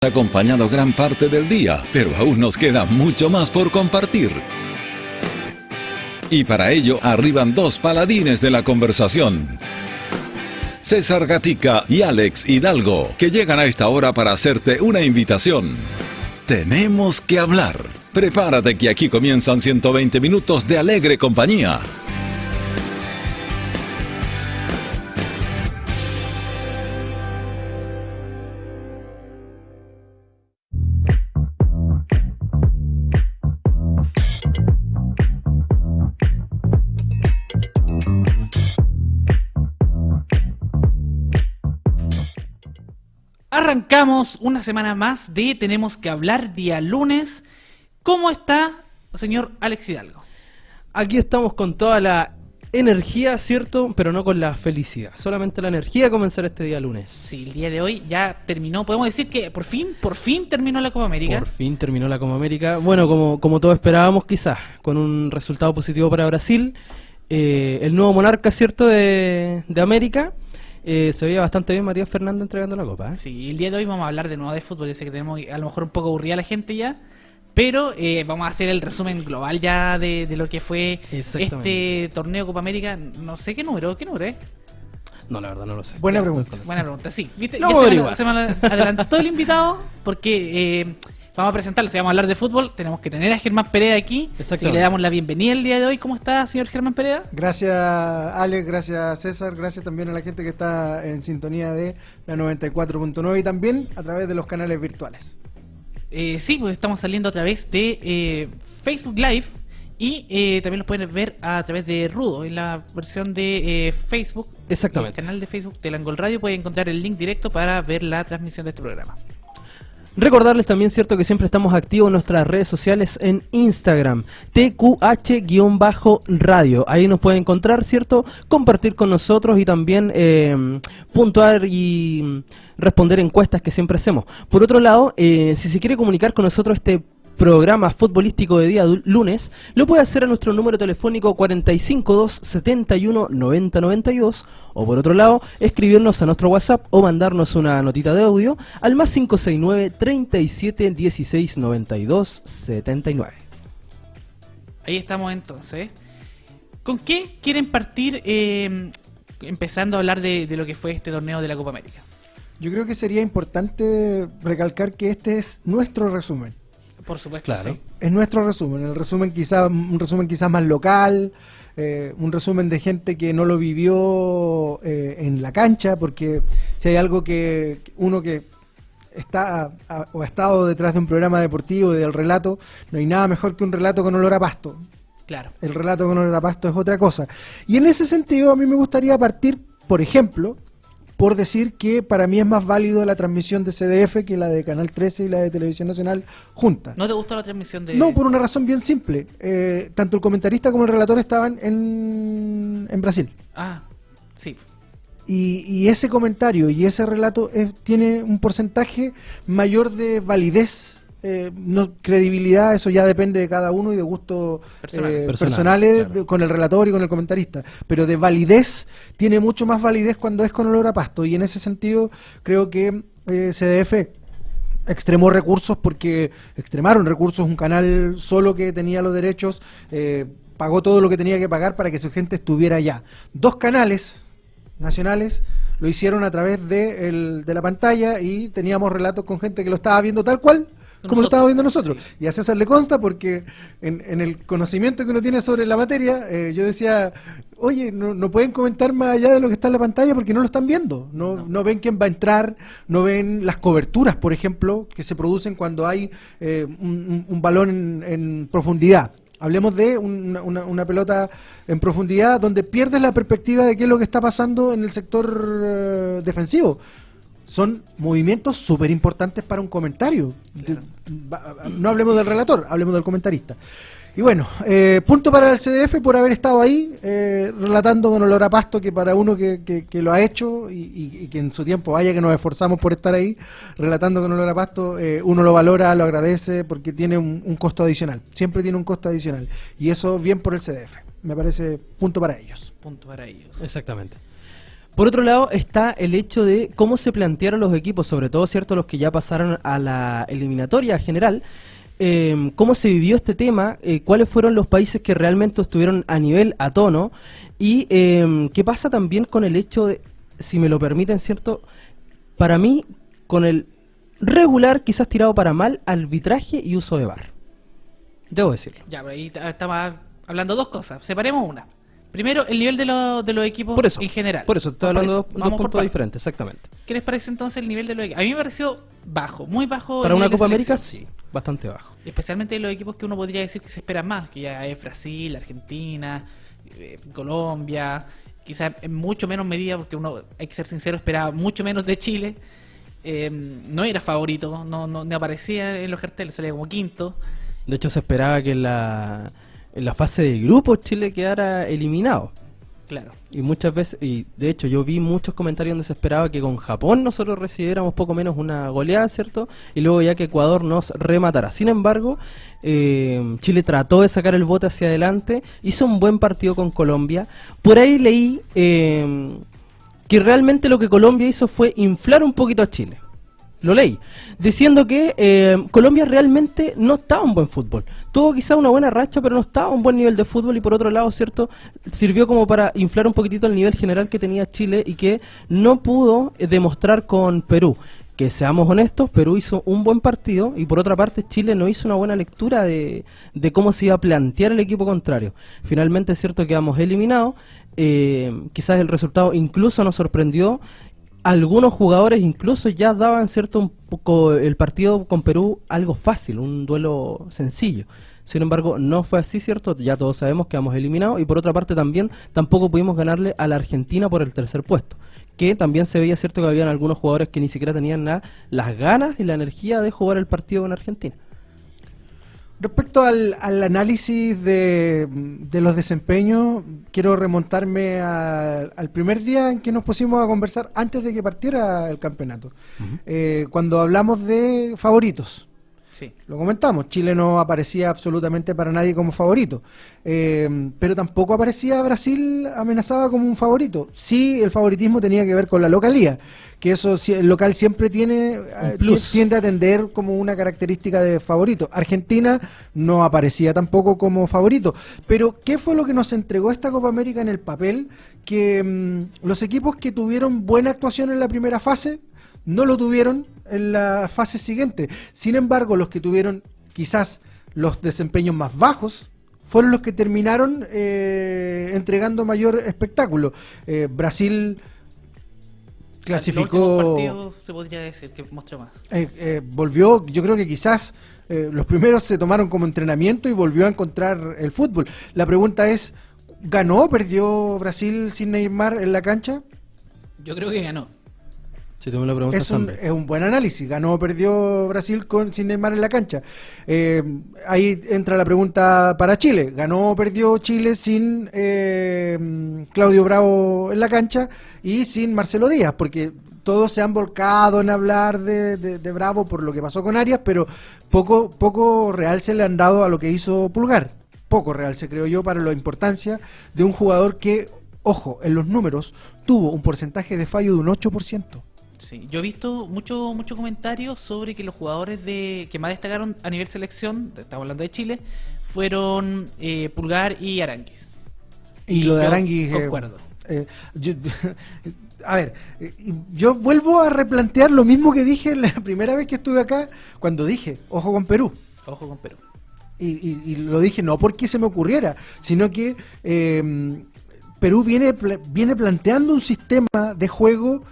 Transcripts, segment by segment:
Acompañado gran parte del día, pero aún nos queda mucho más por compartir. Y para ello arriban dos paladines de la conversación. César Gatica y Alex Hidalgo, que llegan a esta hora para hacerte una invitación. Tenemos que hablar. Prepárate que aquí comienzan 120 minutos de alegre compañía. Arrancamos una semana más de Tenemos que hablar, día lunes. ¿Cómo está, señor Alex Hidalgo? Aquí estamos con toda la energía, ¿cierto? Pero no con la felicidad. Solamente la energía de comenzar este día lunes. Sí, el día de hoy ya terminó. Podemos decir que por fin terminó la Copa América. Por fin terminó la Copa América. Bueno, como todos esperábamos, quizás, con un resultado positivo para Brasil. El nuevo monarca, ¿cierto? De América. Se veía bastante bien Matías Fernández entregando la copa, ¿eh? Sí, el día de hoy vamos a hablar de nuevo de fútbol. Yo sé que tenemos a lo mejor un poco aburrida la gente ya, pero vamos a hacer el resumen global ya de lo que fue este torneo Copa América. No sé qué número es. No, la verdad no lo sé. Buena pregunta, sí. ¿Viste? No, se me adelantó el invitado porque vamos a presentarlo. Si vamos a hablar de fútbol, tenemos que tener a Germán Pereda aquí. Así que le damos la bienvenida el día de hoy. ¿Cómo está, señor Germán Pereda? Gracias, Alex. Gracias, César. Gracias también a la gente que está en sintonía de la 94.9 y también a través de los canales virtuales. Sí, pues estamos saliendo a través de Facebook Live y también los pueden ver a través de Rudo en la versión de Facebook. Exactamente. En el canal de Facebook de Langol Radio pueden encontrar el link directo para ver la transmisión de este programa. Recordarles también, cierto, que siempre estamos activos en nuestras redes sociales en Instagram, TQH-radio. Ahí nos pueden encontrar, cierto, compartir con nosotros y también puntuar y responder encuestas que siempre hacemos. Por otro lado, si se quiere comunicar con nosotros este programa futbolístico de día lunes, lo puede hacer a nuestro número telefónico 452-71-9092 o por otro lado, escribirnos a nuestro WhatsApp o mandarnos una notita de audio al más 569-3716-9279. Ahí estamos entonces. ¿Con qué quieren partir empezando a hablar de lo que fue este torneo de la Copa América? Yo creo que sería importante recalcar que este es nuestro resumen. Por supuesto, claro. Sí. Es nuestro resumen, un resumen quizás más local, un resumen de gente que no lo vivió en la cancha, porque si hay algo que uno que está o ha estado detrás de un programa deportivo, del relato, no hay nada mejor que un relato con olor a pasto. Claro. El relato con olor a pasto es otra cosa. Y en ese sentido a mí me gustaría partir, por ejemplo, por decir que para mí es más válido la transmisión de CDF que la de Canal 13 y la de Televisión Nacional juntas. ¿No te gustó la transmisión de...? No, por una razón bien simple. Tanto el comentarista como el relator estaban en Brasil. Ah, sí. Y ese comentario y ese relato tiene un porcentaje mayor de validez. No credibilidad, eso ya depende de cada uno y de gustos personales, claro, con el relator y con el comentarista, pero de validez tiene mucho más validez cuando es con olor a pasto, y en ese sentido creo que CDF extremaron recursos, un canal solo que tenía los derechos, pagó todo lo que tenía que pagar para que su gente estuviera allá. Dos canales nacionales lo hicieron a través de la pantalla y teníamos relatos con gente que lo estaba viendo tal cual como lo estábamos viendo nosotros. Sí. Y a César le consta porque en el conocimiento que uno tiene sobre la materia, yo decía, oye, no pueden comentar más allá de lo que está en la pantalla porque no lo están viendo. No ven quién va a entrar, no ven las coberturas, por ejemplo, que se producen cuando hay un balón en profundidad. Hablemos de una pelota en profundidad donde pierdes la perspectiva de qué es lo que está pasando en el sector defensivo. Son movimientos súper importantes para un comentario. Claro. No hablemos del relator, hablemos del comentarista. Y bueno, punto para el CDF por haber estado ahí, relatando con olor a pasto, que para uno que lo ha hecho y que en su tiempo, vaya que nos esforzamos por estar ahí, relatando con olor a pasto, uno lo valora, lo agradece, porque tiene un costo adicional. Siempre tiene un costo adicional. Y eso bien por el CDF. Me parece punto para ellos. Punto para ellos. Exactamente. Por otro lado está el hecho de cómo se plantearon los equipos, sobre todo cierto los que ya pasaron a la eliminatoria general, cómo se vivió este tema, cuáles fueron los países que realmente estuvieron a nivel, a tono, y qué pasa también con el hecho de, si me lo permiten, cierto, para mí, con el regular, quizás tirado para mal, arbitraje y uso de VAR. Debo decirlo. Ya, pero ahí estamos hablando dos cosas. Separemos una. Primero, el nivel de los equipos Por eso, en general. por eso, estoy hablando de dos Vamos por puntos partes. diferentes, exactamente. ¿Qué les parece entonces el nivel de los equipos? A mí me pareció bajo, muy bajo. Para el una nivel de Copa América, selección. sí, bastante bajo. Especialmente los equipos que uno podría decir que se esperan más, que ya es Brasil, Argentina, Colombia, quizás en mucho menos medida, porque uno, hay que ser sincero, esperaba mucho menos de Chile. No era favorito, no aparecía en los carteles, salía como quinto. De hecho, se esperaba que en la fase de grupos Chile quedara eliminado. Claro. Y muchas veces, y de hecho yo vi muchos comentarios donde se esperaba que con Japón nosotros recibiéramos poco menos una goleada, ¿cierto? Y luego ya que Ecuador nos rematara. Sin embargo, Chile trató de sacar el bote hacia adelante, hizo un buen partido con Colombia. Por ahí leí que realmente lo que Colombia hizo fue inflar un poquito a Chile. Lo leí, diciendo que Colombia realmente no estaba en buen fútbol. Tuvo quizá una buena racha, pero no estaba a un buen nivel de fútbol, y por otro lado, cierto, sirvió como para inflar un poquitito el nivel general que tenía Chile y que no pudo demostrar con Perú. Que seamos honestos, Perú hizo un buen partido y por otra parte Chile no hizo una buena lectura de cómo se iba a plantear el equipo contrario. Finalmente es cierto que quedamos eliminados, quizás el resultado incluso nos sorprendió. Algunos jugadores incluso ya daban cierto un poco el partido con Perú algo fácil, un duelo sencillo. Sin embargo, no fue así, ¿cierto? Ya todos sabemos que quedamos eliminados y por otra parte también tampoco pudimos ganarle a la Argentina por el tercer puesto. Que también se veía, ¿cierto?, que habían algunos jugadores que ni siquiera tenían las ganas y la energía de jugar el partido con Argentina. Respecto al análisis de los desempeños, quiero remontarme al primer día en que nos pusimos a conversar antes de que partiera el campeonato. Cuando hablamos de favoritos. Sí. Lo comentamos, Chile no aparecía absolutamente para nadie como favorito, pero tampoco aparecía Brasil amenazada como un favorito. Sí, el favoritismo tenía que ver con la localía, que eso el local siempre tiende a tender como una característica de favorito. Argentina no aparecía tampoco como favorito, pero ¿qué fue lo que nos entregó esta Copa América en el papel? Que los equipos que tuvieron buena actuación en la primera fase no lo tuvieron en la fase siguiente. Sin embargo, los que tuvieron quizás los desempeños más bajos fueron los que terminaron entregando mayor espectáculo. Brasil clasificó... El último partido se podría decir que mostró más. Volvió, yo creo que quizás los primeros se tomaron como entrenamiento y volvió a encontrar el fútbol. La pregunta es, ¿ganó o perdió Brasil sin Neymar en la cancha? Yo creo que ganó. Si tú me lo preguntas, es un buen análisis. ¿Ganó o perdió Brasil sin Neymar en la cancha? Ahí entra la pregunta para Chile. ¿Ganó o perdió Chile sin Claudio Bravo en la cancha y sin Marcelo Díaz? Porque todos se han volcado en hablar de Bravo por lo que pasó con Arias, pero poco real se le han dado a lo que hizo Pulgar. Poco real se creo yo para la importancia de un jugador que, ojo, en los números tuvo un porcentaje de fallo de un 8%. Sí, yo he visto mucho comentarios sobre que los jugadores que más destacaron a nivel selección, estamos hablando de Chile, fueron Pulgar y Aránguiz. Y lo de Aránguiz... Concuerdo. A ver, yo vuelvo a replantear lo mismo que dije la primera vez que estuve acá, cuando dije, ojo con Perú. Ojo con Perú. Y lo dije no porque se me ocurriera, sino que Perú viene planteando un sistema de juego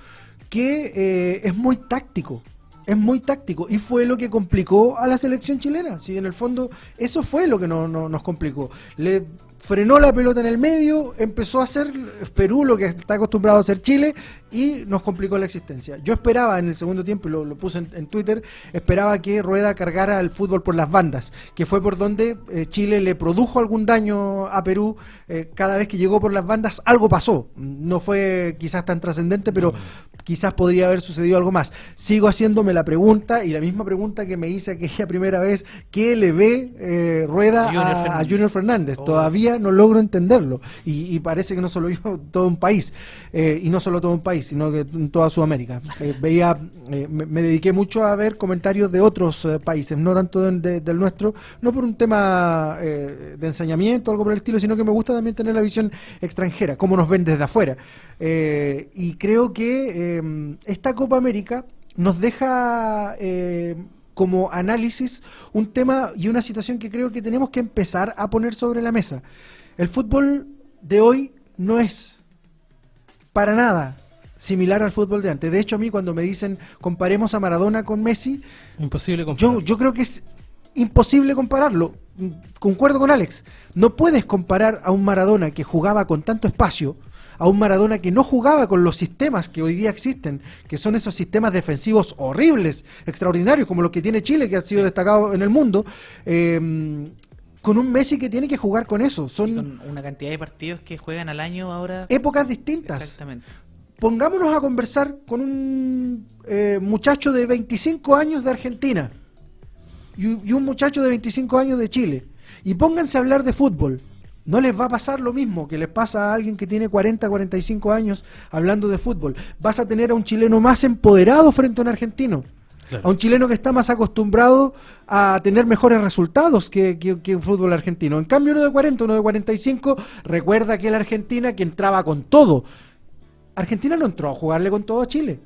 que es muy táctico. Es muy táctico y fue lo que complicó a la selección chilena. Sí, en el fondo eso fue lo que nos complicó. Le frenó la pelota en el medio, empezó a hacer Perú lo que está acostumbrado a hacer Chile y nos complicó la existencia. Yo esperaba en el segundo tiempo, y lo puse en Twitter, esperaba que Rueda cargara el fútbol por las bandas, que fue por donde Chile le produjo algún daño a Perú. Cada vez que llegó por las bandas algo pasó. No fue quizás tan trascendente, pero quizás podría haber sucedido algo más. Sigo haciéndome la pregunta, y la misma pregunta que me hice aquella primera vez, ¿qué le ve Rueda a Junior Fernández? Todavía todavía no logro entenderlo. Y parece que no solo yo, todo un país. Y no solo todo un país, sino que en toda Sudamérica. Me dediqué mucho a ver comentarios de otros países, no tanto del nuestro, no por un tema de ensañamiento o algo por el estilo, sino que me gusta también tener la visión extranjera, cómo nos ven desde afuera. Y creo que esta Copa América nos deja como análisis un tema y una situación que creo que tenemos que empezar a poner sobre la mesa. El fútbol de hoy no es para nada similar al fútbol de antes. De hecho, a mí cuando me dicen comparemos a Maradona con Messi, imposible compararlo. Yo creo que es imposible compararlo. Concuerdo con Alex. No puedes comparar a un Maradona que jugaba con tanto espacio a un Maradona que no jugaba con los sistemas que hoy día existen, que son esos sistemas defensivos horribles, extraordinarios, como los que tiene Chile, que ha sido destacado en el mundo, con un Messi que tiene que jugar con eso. Son con una cantidad de partidos que juegan al año ahora. Épocas distintas. Exactamente. Pongámonos a conversar con un muchacho de 25 años de Argentina y un muchacho de 25 años de Chile, y pónganse a hablar de fútbol. No les va a pasar lo mismo que les pasa a alguien que tiene 40, 45 años hablando de fútbol. Vas a tener a un chileno más empoderado frente a un argentino. Claro. A un chileno que está más acostumbrado a tener mejores resultados que un fútbol argentino. En cambio, uno de 40, uno de 45, recuerda que la Argentina que entraba con todo. Argentina no entró a jugarle con todo a Chile.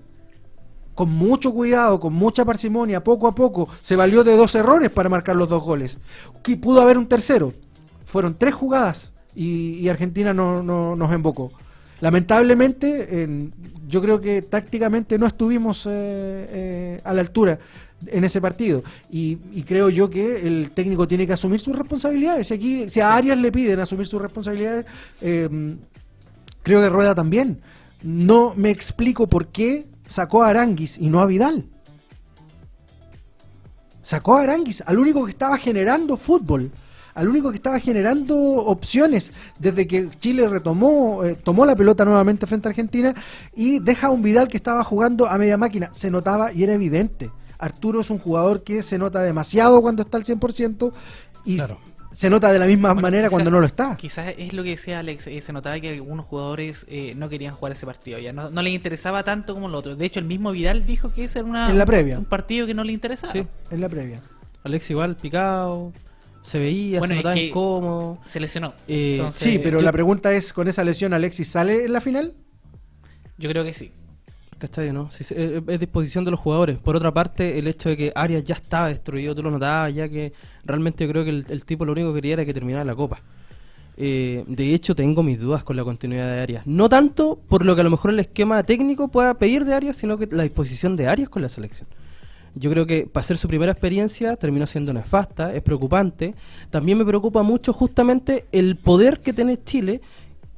Con mucho cuidado, con mucha parsimonia, poco a poco, se valió de 2 errores para marcar los 2 goles. Y pudo haber un tercero. Fueron 3 jugadas y Argentina no nos embocó. Lamentablemente, yo creo que tácticamente no estuvimos a la altura en ese partido. Y creo yo que el técnico tiene que asumir sus responsabilidades. Si a Arias le piden asumir sus responsabilidades, creo que Rueda también. No me explico por qué sacó a Aránguiz y no a Vidal. Sacó a Aránguiz, al único que estaba generando fútbol, al único que estaba generando opciones desde que Chile tomó la pelota nuevamente frente a Argentina, y deja a un Vidal que estaba jugando a media máquina. Se notaba y era evidente. Arturo es un jugador que se nota demasiado cuando está al 100% y claro, se nota de la misma manera cuando no lo está. Quizás es lo que decía Alex, se notaba que algunos jugadores no querían jugar ese partido, ya no les interesaba tanto como el otro. De hecho, el mismo Vidal dijo que ese era en la previa, un partido que no le interesaba. Sí, en la previa. Alex igual picado, se veía, se notaba incómodo. Se lesionó. Entonces, sí, pero la pregunta es, ¿con esa lesión Alexis sale en la final? Yo creo que sí. ¿Cachai? ¿No? Sí, es disposición de los jugadores. Por otra parte, el hecho de que Arias ya estaba destruido, tú lo notabas, ya que realmente yo creo que el tipo lo único que quería era que terminara la Copa. De hecho, tengo mis dudas con la continuidad de Arias. No tanto por lo que a lo mejor el esquema técnico pueda pedir de Arias, sino que la disposición de Arias con la selección. Yo creo que para ser su primera experiencia terminó siendo nefasta, es preocupante. También me preocupa mucho justamente el poder que tiene Chile,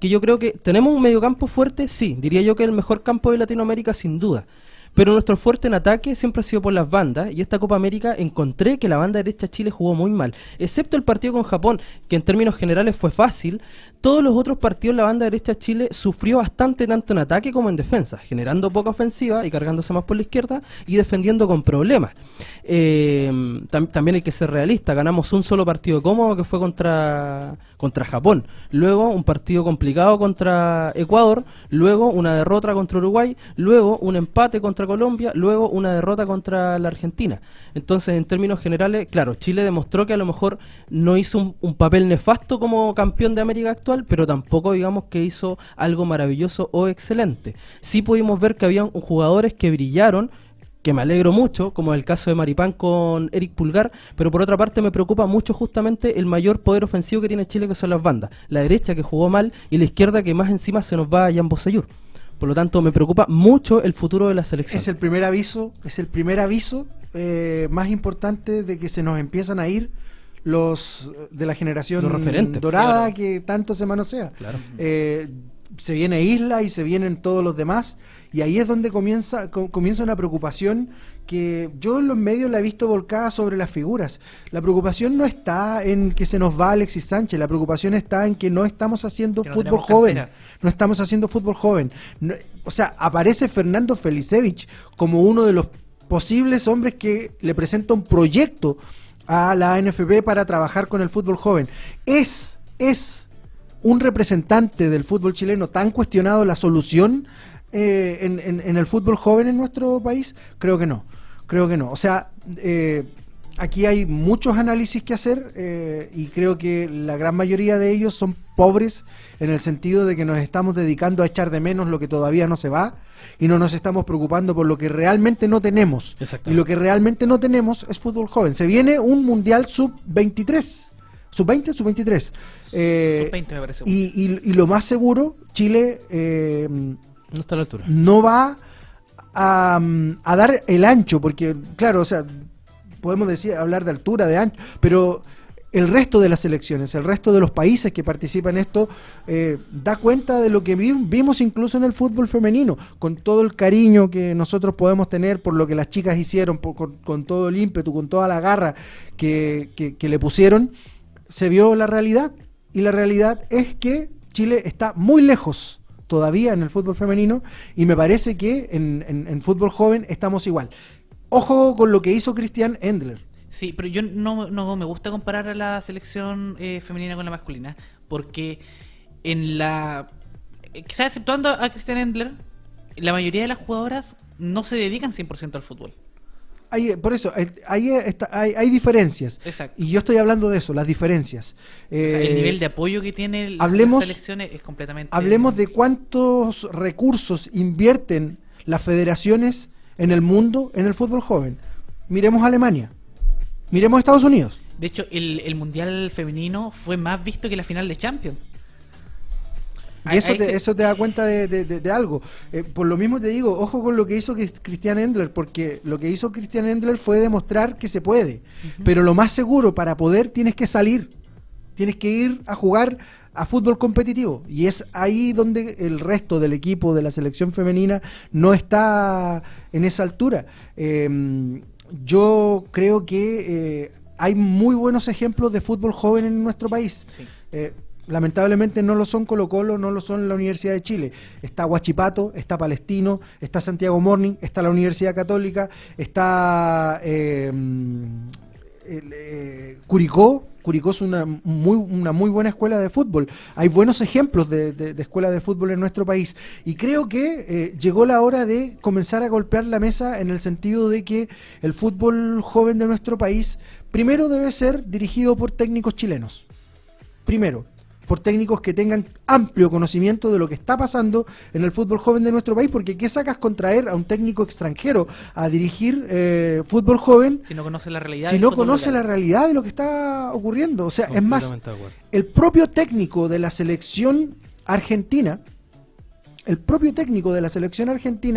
que yo creo que tenemos un mediocampo fuerte, sí, diría yo que el mejor campo de Latinoamérica sin duda, pero nuestro fuerte en ataque siempre ha sido por las bandas, y esta Copa América encontré que la banda derecha Chile jugó muy mal, excepto el partido con Japón, que en términos generales fue fácil. Todos los otros partidos la banda derecha Chile sufrió bastante tanto en ataque como en defensa, generando poca ofensiva y cargándose más por la izquierda y defendiendo con problemas. También hay que ser realista, ganamos un solo partido cómodo que fue contra Japón, luego un partido complicado contra Ecuador, luego una derrota contra Uruguay, luego un empate contra Colombia, luego una derrota contra la Argentina. Entonces, en términos generales, claro, Chile demostró que a lo mejor no hizo un papel nefasto como campeón de América actual, pero tampoco digamos que hizo algo maravilloso o excelente. Sí pudimos ver que habían jugadores que brillaron, que me alegro mucho, como el caso de Maripán con Eric Pulgar, pero por otra parte me preocupa mucho justamente el mayor poder ofensivo que tiene Chile, que son las bandas. La derecha, que jugó mal, y la izquierda, que más encima se nos va a Jan Bosellur. Por lo tanto, me preocupa mucho el futuro de la selección. Es el primer aviso más importante de que se nos empiezan a ir los de la generación dorada, claro, que tanto se manosea. Claro. Se viene Isla y se vienen todos los demás, y ahí es donde comienza una preocupación que yo en los medios la he visto volcada sobre las figuras. La preocupación no está en que se nos va Alexis Sánchez, la preocupación está en que no estamos haciendo fútbol joven. No estamos haciendo fútbol joven. No, o sea, aparece Fernando Felicevich como uno de los posibles hombres que le presenta un proyecto a la ANFP para trabajar con el fútbol joven. Es un representante del fútbol chileno tan cuestionado la solución en el fútbol joven en nuestro país? Creo que no. O sea, aquí hay muchos análisis que hacer y creo que la gran mayoría de ellos son pobres en el sentido de que nos estamos dedicando a echar de menos lo que todavía no se va y no nos estamos preocupando por lo que realmente no tenemos. Y lo que realmente no tenemos es fútbol joven. Se viene un Mundial sub-23. ¿Sub-20? Sub-23. Sub-20 me parece. Y lo más seguro, Chile no está a la altura. No va a dar el ancho, porque, claro, o sea, podemos hablar de altura, de ancho, pero el resto de las selecciones, el resto de los países que participan en esto, da cuenta de lo que vimos incluso en el fútbol femenino, con todo el cariño que nosotros podemos tener por lo que las chicas hicieron, con todo el ímpetu, con toda la garra que le pusieron. Se vio la realidad, y la realidad es que Chile está muy lejos todavía en el fútbol femenino, y me parece que en fútbol joven estamos igual. Ojo con lo que hizo Christian Endler. Sí, pero yo no me gusta comparar a la selección femenina con la masculina, porque quizás exceptuando a Christian Endler, la mayoría de las jugadoras no se dedican 100% al fútbol. Por eso, hay diferencias. Exacto. Y yo estoy hablando de eso, las diferencias. O sea, el nivel de apoyo que tiene las selecciones es completamente... Hablemos de cuántos recursos invierten las federaciones en el mundo en el fútbol joven. Miremos Alemania. Miremos Estados Unidos. De hecho, el Mundial femenino fue más visto que la final de Champions. Y eso te da cuenta de algo. Por lo mismo te digo, ojo con lo que hizo Christian Endler, porque lo que hizo Christian Endler fue demostrar que se puede. Pero lo más seguro, para poder, tienes que salir. Tienes que ir a jugar a fútbol competitivo. Y es ahí donde el resto del equipo de la selección femenina no está en esa altura. Yo creo que hay muy buenos ejemplos de fútbol joven en nuestro país. Sí. Lamentablemente no lo son Colo-Colo, no lo son la Universidad de Chile. Está Huachipato, está Palestino, está Santiago Morning, está la Universidad Católica, está Curicó. Curicó es una muy buena escuela de fútbol. Hay buenos ejemplos de escuelas de fútbol en nuestro país. Y creo que llegó la hora de comenzar a golpear la mesa en el sentido de que el fútbol joven de nuestro país primero debe ser dirigido por técnicos chilenos. Primero, por técnicos que tengan amplio conocimiento de lo que está pasando en el fútbol joven de nuestro país, porque ¿qué sacas con traer a un técnico extranjero a dirigir fútbol joven si no conoce la realidad? Si no conoce la realidad de lo que está ocurriendo. O sea, es más, el propio técnico de la selección argentina,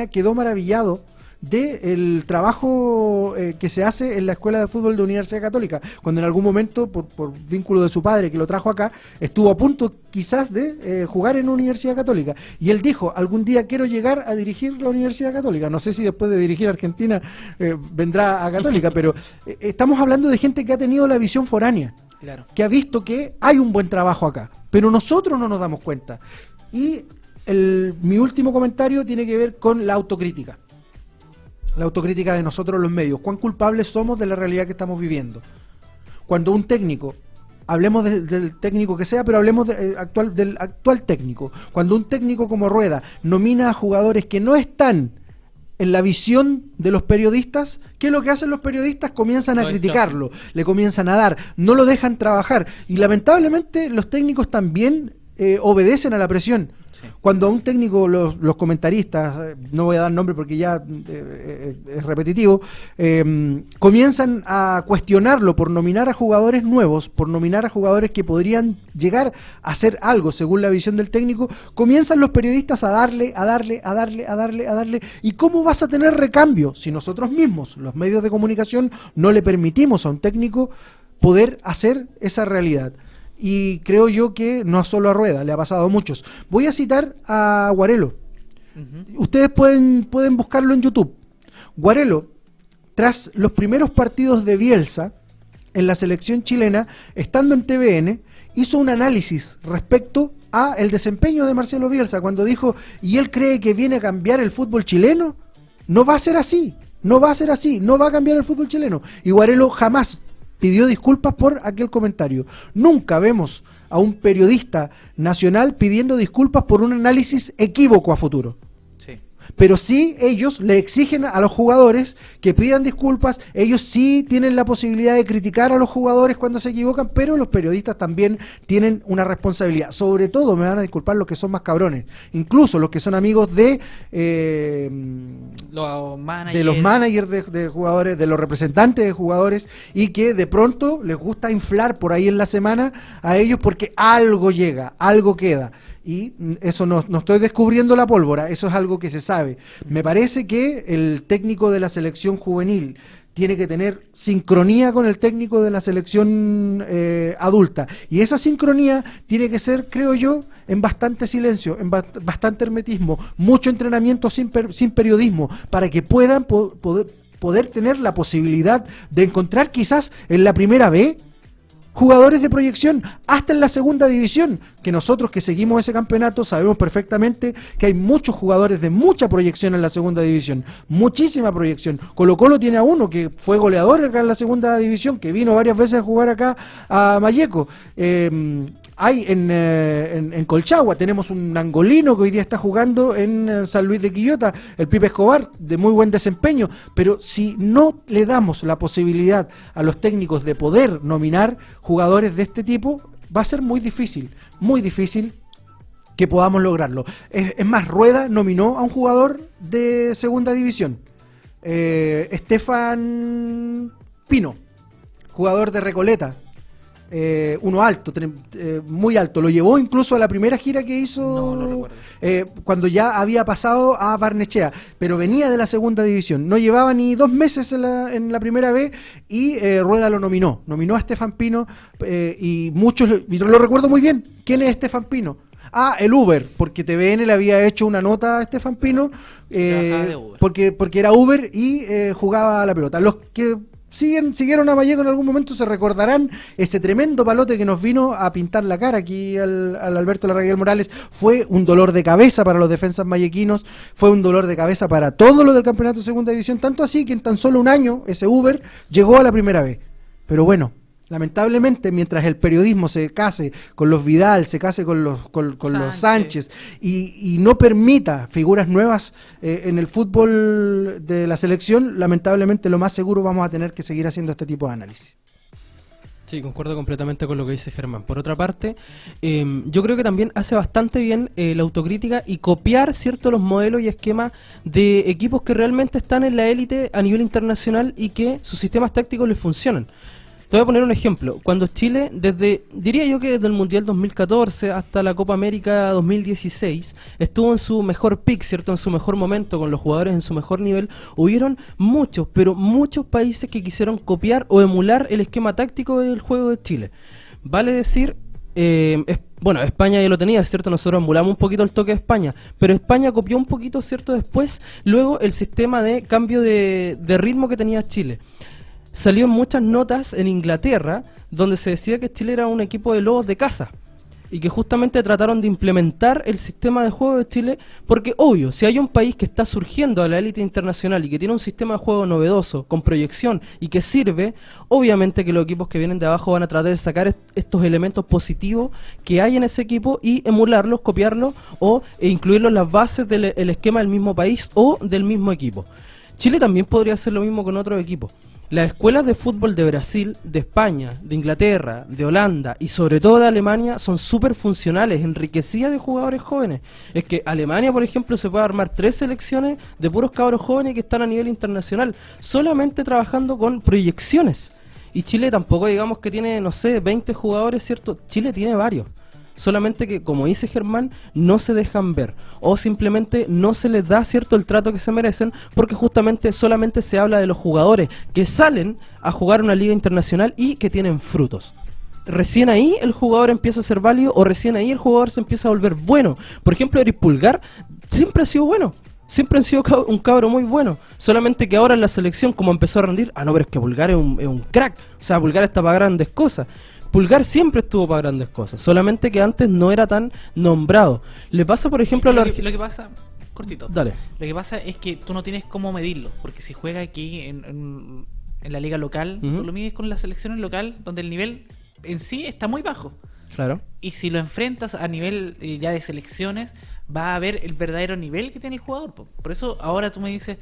quedó maravillado del trabajo que se hace en la Escuela de Fútbol de Universidad Católica, cuando en algún momento, por vínculo de su padre que lo trajo acá, estuvo a punto quizás de jugar en Universidad Católica, y él dijo, algún día quiero llegar a dirigir la Universidad Católica. No sé si después de dirigir Argentina vendrá a Católica, pero estamos hablando de gente que ha tenido la visión foránea, claro, que ha visto que hay un buen trabajo acá, pero nosotros no nos damos cuenta. Y mi último comentario tiene que ver con la autocrítica. La autocrítica de nosotros los medios. ¿Cuán culpables somos de la realidad que estamos viviendo? Cuando un técnico, hablemos del técnico que sea, pero hablemos del actual técnico. Cuando un técnico como Rueda nomina a jugadores que no están en la visión de los periodistas, ¿qué es lo que hacen los periodistas? Comienzan a criticarlo, le comienzan a dar, no lo dejan trabajar. Y lamentablemente los técnicos también obedecen a la presión. Sí. Cuando a un técnico, los comentaristas, no voy a dar nombre porque ya es repetitivo, comienzan a cuestionarlo por nominar a jugadores nuevos, por nominar a jugadores que podrían llegar a hacer algo según la visión del técnico, comienzan los periodistas a darle. ¿Y cómo vas a tener recambio si nosotros mismos, los medios de comunicación, no le permitimos a un técnico poder hacer esa realidad? Y creo yo que no solo a Rueda, le ha pasado a muchos. Voy a citar a Guarelo. Ustedes pueden buscarlo en YouTube. Guarelo, tras los primeros partidos de Bielsa en la selección chilena, estando en TVN, hizo un análisis respecto a el desempeño de Marcelo Bielsa, cuando dijo, ¿y él cree que viene a cambiar el fútbol chileno? No va a ser así, no va a cambiar el fútbol chileno. Y Guarelo jamás pidió disculpas por aquel comentario. Nunca vemos a un periodista nacional pidiendo disculpas por un análisis equívoco a futuro. Sí. Pero sí ellos le exigen a los jugadores que pidan disculpas, ellos sí tienen la posibilidad de criticar a los jugadores cuando se equivocan, pero los periodistas también tienen una responsabilidad. Sobre todo, me van a disculpar los que son más cabrones, incluso los que son amigos de Los managers de jugadores, de los representantes de jugadores, y que de pronto les gusta inflar por ahí en la semana a ellos porque algo llega, algo queda. Y eso no estoy descubriendo la pólvora, eso es algo que se sabe. Me parece que el técnico de la selección juvenil tiene que tener sincronía con el técnico de la selección adulta. Y esa sincronía tiene que ser, creo yo, en bastante silencio, en bastante hermetismo, mucho entrenamiento sin periodismo, para que puedan poder tener la posibilidad de encontrar quizás en la primera B jugadores de proyección, hasta en la segunda división, que nosotros que seguimos ese campeonato sabemos perfectamente que hay muchos jugadores de mucha proyección en la segunda división, muchísima proyección. Colo-Colo tiene a uno que fue goleador acá en la segunda división, que vino varias veces a jugar acá a Malleco. Hay en Colchagua, tenemos un angolino que hoy día está jugando en San Luis de Quillota, el Pipe Escobar, de muy buen desempeño, pero si no le damos la posibilidad a los técnicos de poder nominar jugadores de este tipo, va a ser muy difícil que podamos lograrlo. Es más, Rueda nominó a un jugador de segunda división, Estefan Pino, jugador de Recoleta. Uno alto, muy alto, lo llevó incluso a la primera gira que hizo cuando ya había pasado a Barnechea, pero venía de la segunda división, no llevaba ni 2 meses en la primera B y Rueda lo nominó a Estefan Pino, y muchos, y lo recuerdo muy bien. ¿Quién es Estefan Pino? El Uber, porque TVN le había hecho una nota a Estefan Pino, porque era Uber y jugaba a la pelota. Los que siguieron a Vallejo en algún momento se recordarán ese tremendo palote que nos vino a pintar la cara aquí al Alberto Larraguel Morales. Fue un dolor de cabeza para los defensas mallequinos, fue un dolor de cabeza para todo lo del campeonato de segunda división, tanto así que en tan solo un año ese Uber llegó a la primera vez. Pero bueno, lamentablemente, mientras el periodismo se case con los Vidal, se case con los Sánchez y no permita figuras nuevas en el fútbol de la selección, lamentablemente lo más seguro vamos a tener que seguir haciendo este tipo de análisis. Sí, concuerdo completamente con lo que dice Germán. Por otra parte, yo creo que también hace bastante bien la autocrítica y copiar, ¿cierto?, los modelos y esquemas de equipos que realmente están en la élite a nivel internacional y que sus sistemas tácticos les funcionan. Te voy a poner un ejemplo. Cuando Chile, diría yo que desde el Mundial 2014 hasta la Copa América 2016, estuvo en su mejor pick, ¿cierto?, en su mejor momento, con los jugadores en su mejor nivel, hubieron muchos, pero muchos países que quisieron copiar o emular el esquema táctico del juego de Chile. Vale decir, bueno, España ya lo tenía, ¿cierto? Nosotros emulamos un poquito el toque de España, pero España copió un poquito, ¿cierto?, después, luego el sistema de cambio de ritmo que tenía Chile. Salió en muchas notas en Inglaterra donde se decía que Chile era un equipo de lobos de caza y que justamente trataron de implementar el sistema de juego de Chile porque, obvio, si hay un país que está surgiendo a la élite internacional y que tiene un sistema de juego novedoso, con proyección y que sirve, obviamente que los equipos que vienen de abajo van a tratar de sacar estos elementos positivos que hay en ese equipo y emularlos, copiarlos e incluirlos en las bases del esquema del mismo país o del mismo equipo. Chile también podría hacer lo mismo con otros equipos. Las escuelas de fútbol de Brasil, de España, de Inglaterra, de Holanda y sobre todo de Alemania son súper funcionales, enriquecidas de jugadores jóvenes. Es que Alemania, por ejemplo, se puede armar 3 selecciones de puros cabros jóvenes que están a nivel internacional, solamente trabajando con proyecciones. Y Chile tampoco digamos que tiene, no sé, 20 jugadores, ¿cierto? Chile tiene varios. Solamente que, como dice Germán, no se dejan ver o simplemente no se les da, cierto, el trato que se merecen porque justamente solamente se habla de los jugadores que salen a jugar una liga internacional y que tienen frutos. Recién ahí el jugador empieza a ser válido o recién ahí el jugador se empieza a volver bueno. Por ejemplo, Eric Pulgar siempre ha sido bueno. Siempre han sido un cabro muy bueno. Solamente que ahora en la selección, como empezó a rendir, pero es que Pulgar es un crack. O sea, Pulgar está para grandes cosas. Pulgar siempre estuvo para grandes cosas, solamente que antes no era tan nombrado. Le pasa, por ejemplo, lo que pasa, cortito. Dale. Lo que pasa es que tú no tienes cómo medirlo, porque si juega aquí en en la liga local, Ujú. tú lo mides con las selecciones local, donde el nivel en sí está muy bajo. Claro. Y si lo enfrentas a nivel ya de selecciones, va a ver el verdadero nivel que tiene el jugador. Po. Por eso ahora tú me dices,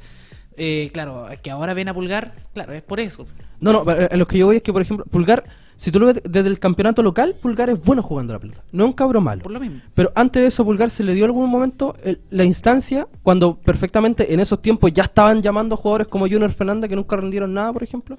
claro, que ahora ven a Pulgar, claro, es por eso. No, a lo que yo voy es que, por ejemplo, Pulgar, si tú lo ves desde el campeonato local, Pulgar es bueno jugando la pelota. No es un cabro malo. Por lo mismo. Pero antes de eso, Pulgar se le dio algún momento la instancia, cuando perfectamente en esos tiempos ya estaban llamando a jugadores como Junior Fernández que nunca rendieron nada, por ejemplo.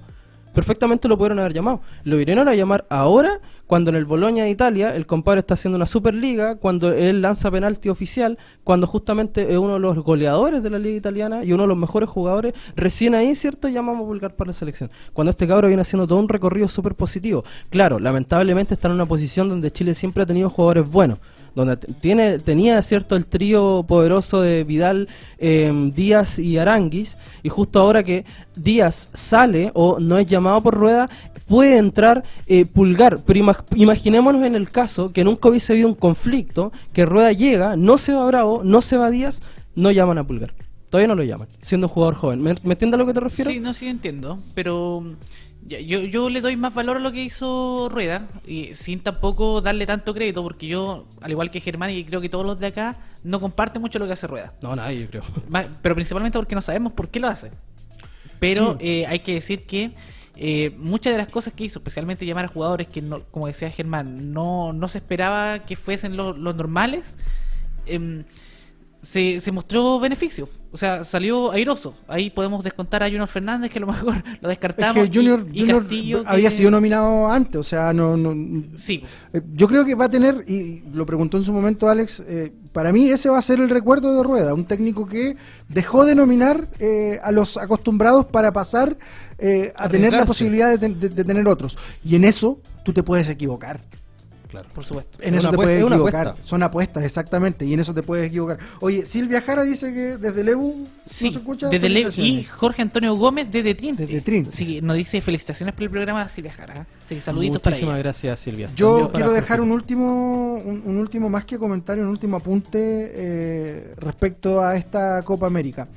Perfectamente lo pudieron haber llamado. Lo vinieron a llamar ahora, cuando en el Bologna de Italia el compadre está haciendo una Superliga, cuando él lanza penalti oficial, cuando justamente es uno de los goleadores de la liga italiana y uno de los mejores jugadores. Recién ahí, ¿cierto?, llamamos a Pulgar para la selección. Cuando este cabro viene haciendo todo un recorrido súper positivo. Claro, lamentablemente está en una posición donde Chile siempre ha tenido jugadores buenos, donde tenía, cierto, el trío poderoso de Vidal, Díaz y Aránguiz, y justo ahora que Díaz sale o no es llamado por Rueda, puede entrar Pulgar. Pero imaginémonos en el caso que nunca hubiese habido un conflicto, que Rueda llega, no se va Bravo, no se va Díaz, no llaman a Pulgar. Todavía no lo llaman, siendo un jugador joven. ¿Me entiendes a lo que te refiero? Sí, no, sí entiendo, pero yo le doy más valor a lo que hizo Rueda, y sin tampoco darle tanto crédito, porque yo, al igual que Germán y creo que todos los de acá, no comparten mucho lo que hace Rueda. No, nadie, yo creo. Pero principalmente porque no sabemos por qué lo hace. Pero hay que decir que muchas de las cosas que hizo, especialmente llamar a jugadores que, no, como decía Germán, no se esperaba que fuesen los normales, se mostró beneficio. O sea, salió airoso. Ahí podemos descontar a Junior Fernández, que a lo mejor lo descartamos. Es que Junior Castillo, había que... sido nominado antes, o sea, Sí. Yo creo que va a tener, y lo preguntó en su momento Alex, para mí ese va a ser el recuerdo de Rueda, un técnico que dejó de nominar a los acostumbrados para pasar a tener la posibilidad de tener otros. Y en eso tú te puedes equivocar. Claro. Por supuesto. En eso te puedes equivocar. Son apuestas, exactamente, y en eso te puedes equivocar. Oye, Silvia Jara dice que desde Lebu Sí, no se escucha. desde Lebu, y Felicitaciones. Jorge Antonio Gómez desde Trinity. Desde Trinity. Sí, nos dice felicitaciones por el programa Silvia Jara. Así que saluditos para Muchísimas ella. gracias, Silvia. Yo También quiero para dejar Jorge. un último más que comentario, un último apunte respecto a esta Copa América.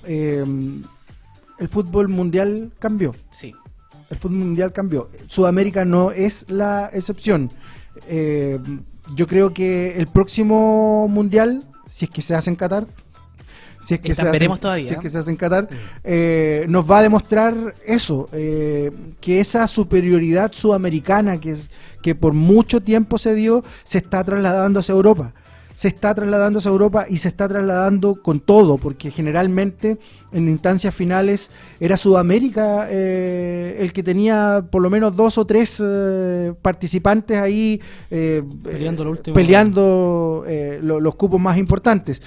El fútbol mundial cambió. Sí. El fútbol mundial cambió. Sudamérica no es la excepción. Yo creo que el próximo mundial, si es que se hace en Qatar, Veremos todavía. si es que se hace en Qatar, nos va a demostrar eso, que esa superioridad sudamericana que por mucho tiempo se dio, se está trasladando hacia Europa. Se está trasladando hacia Europa y se está trasladando con todo, porque generalmente en instancias finales era Sudamérica el que tenía por lo menos 2 o 3 participantes ahí peleando los cupos más importantes.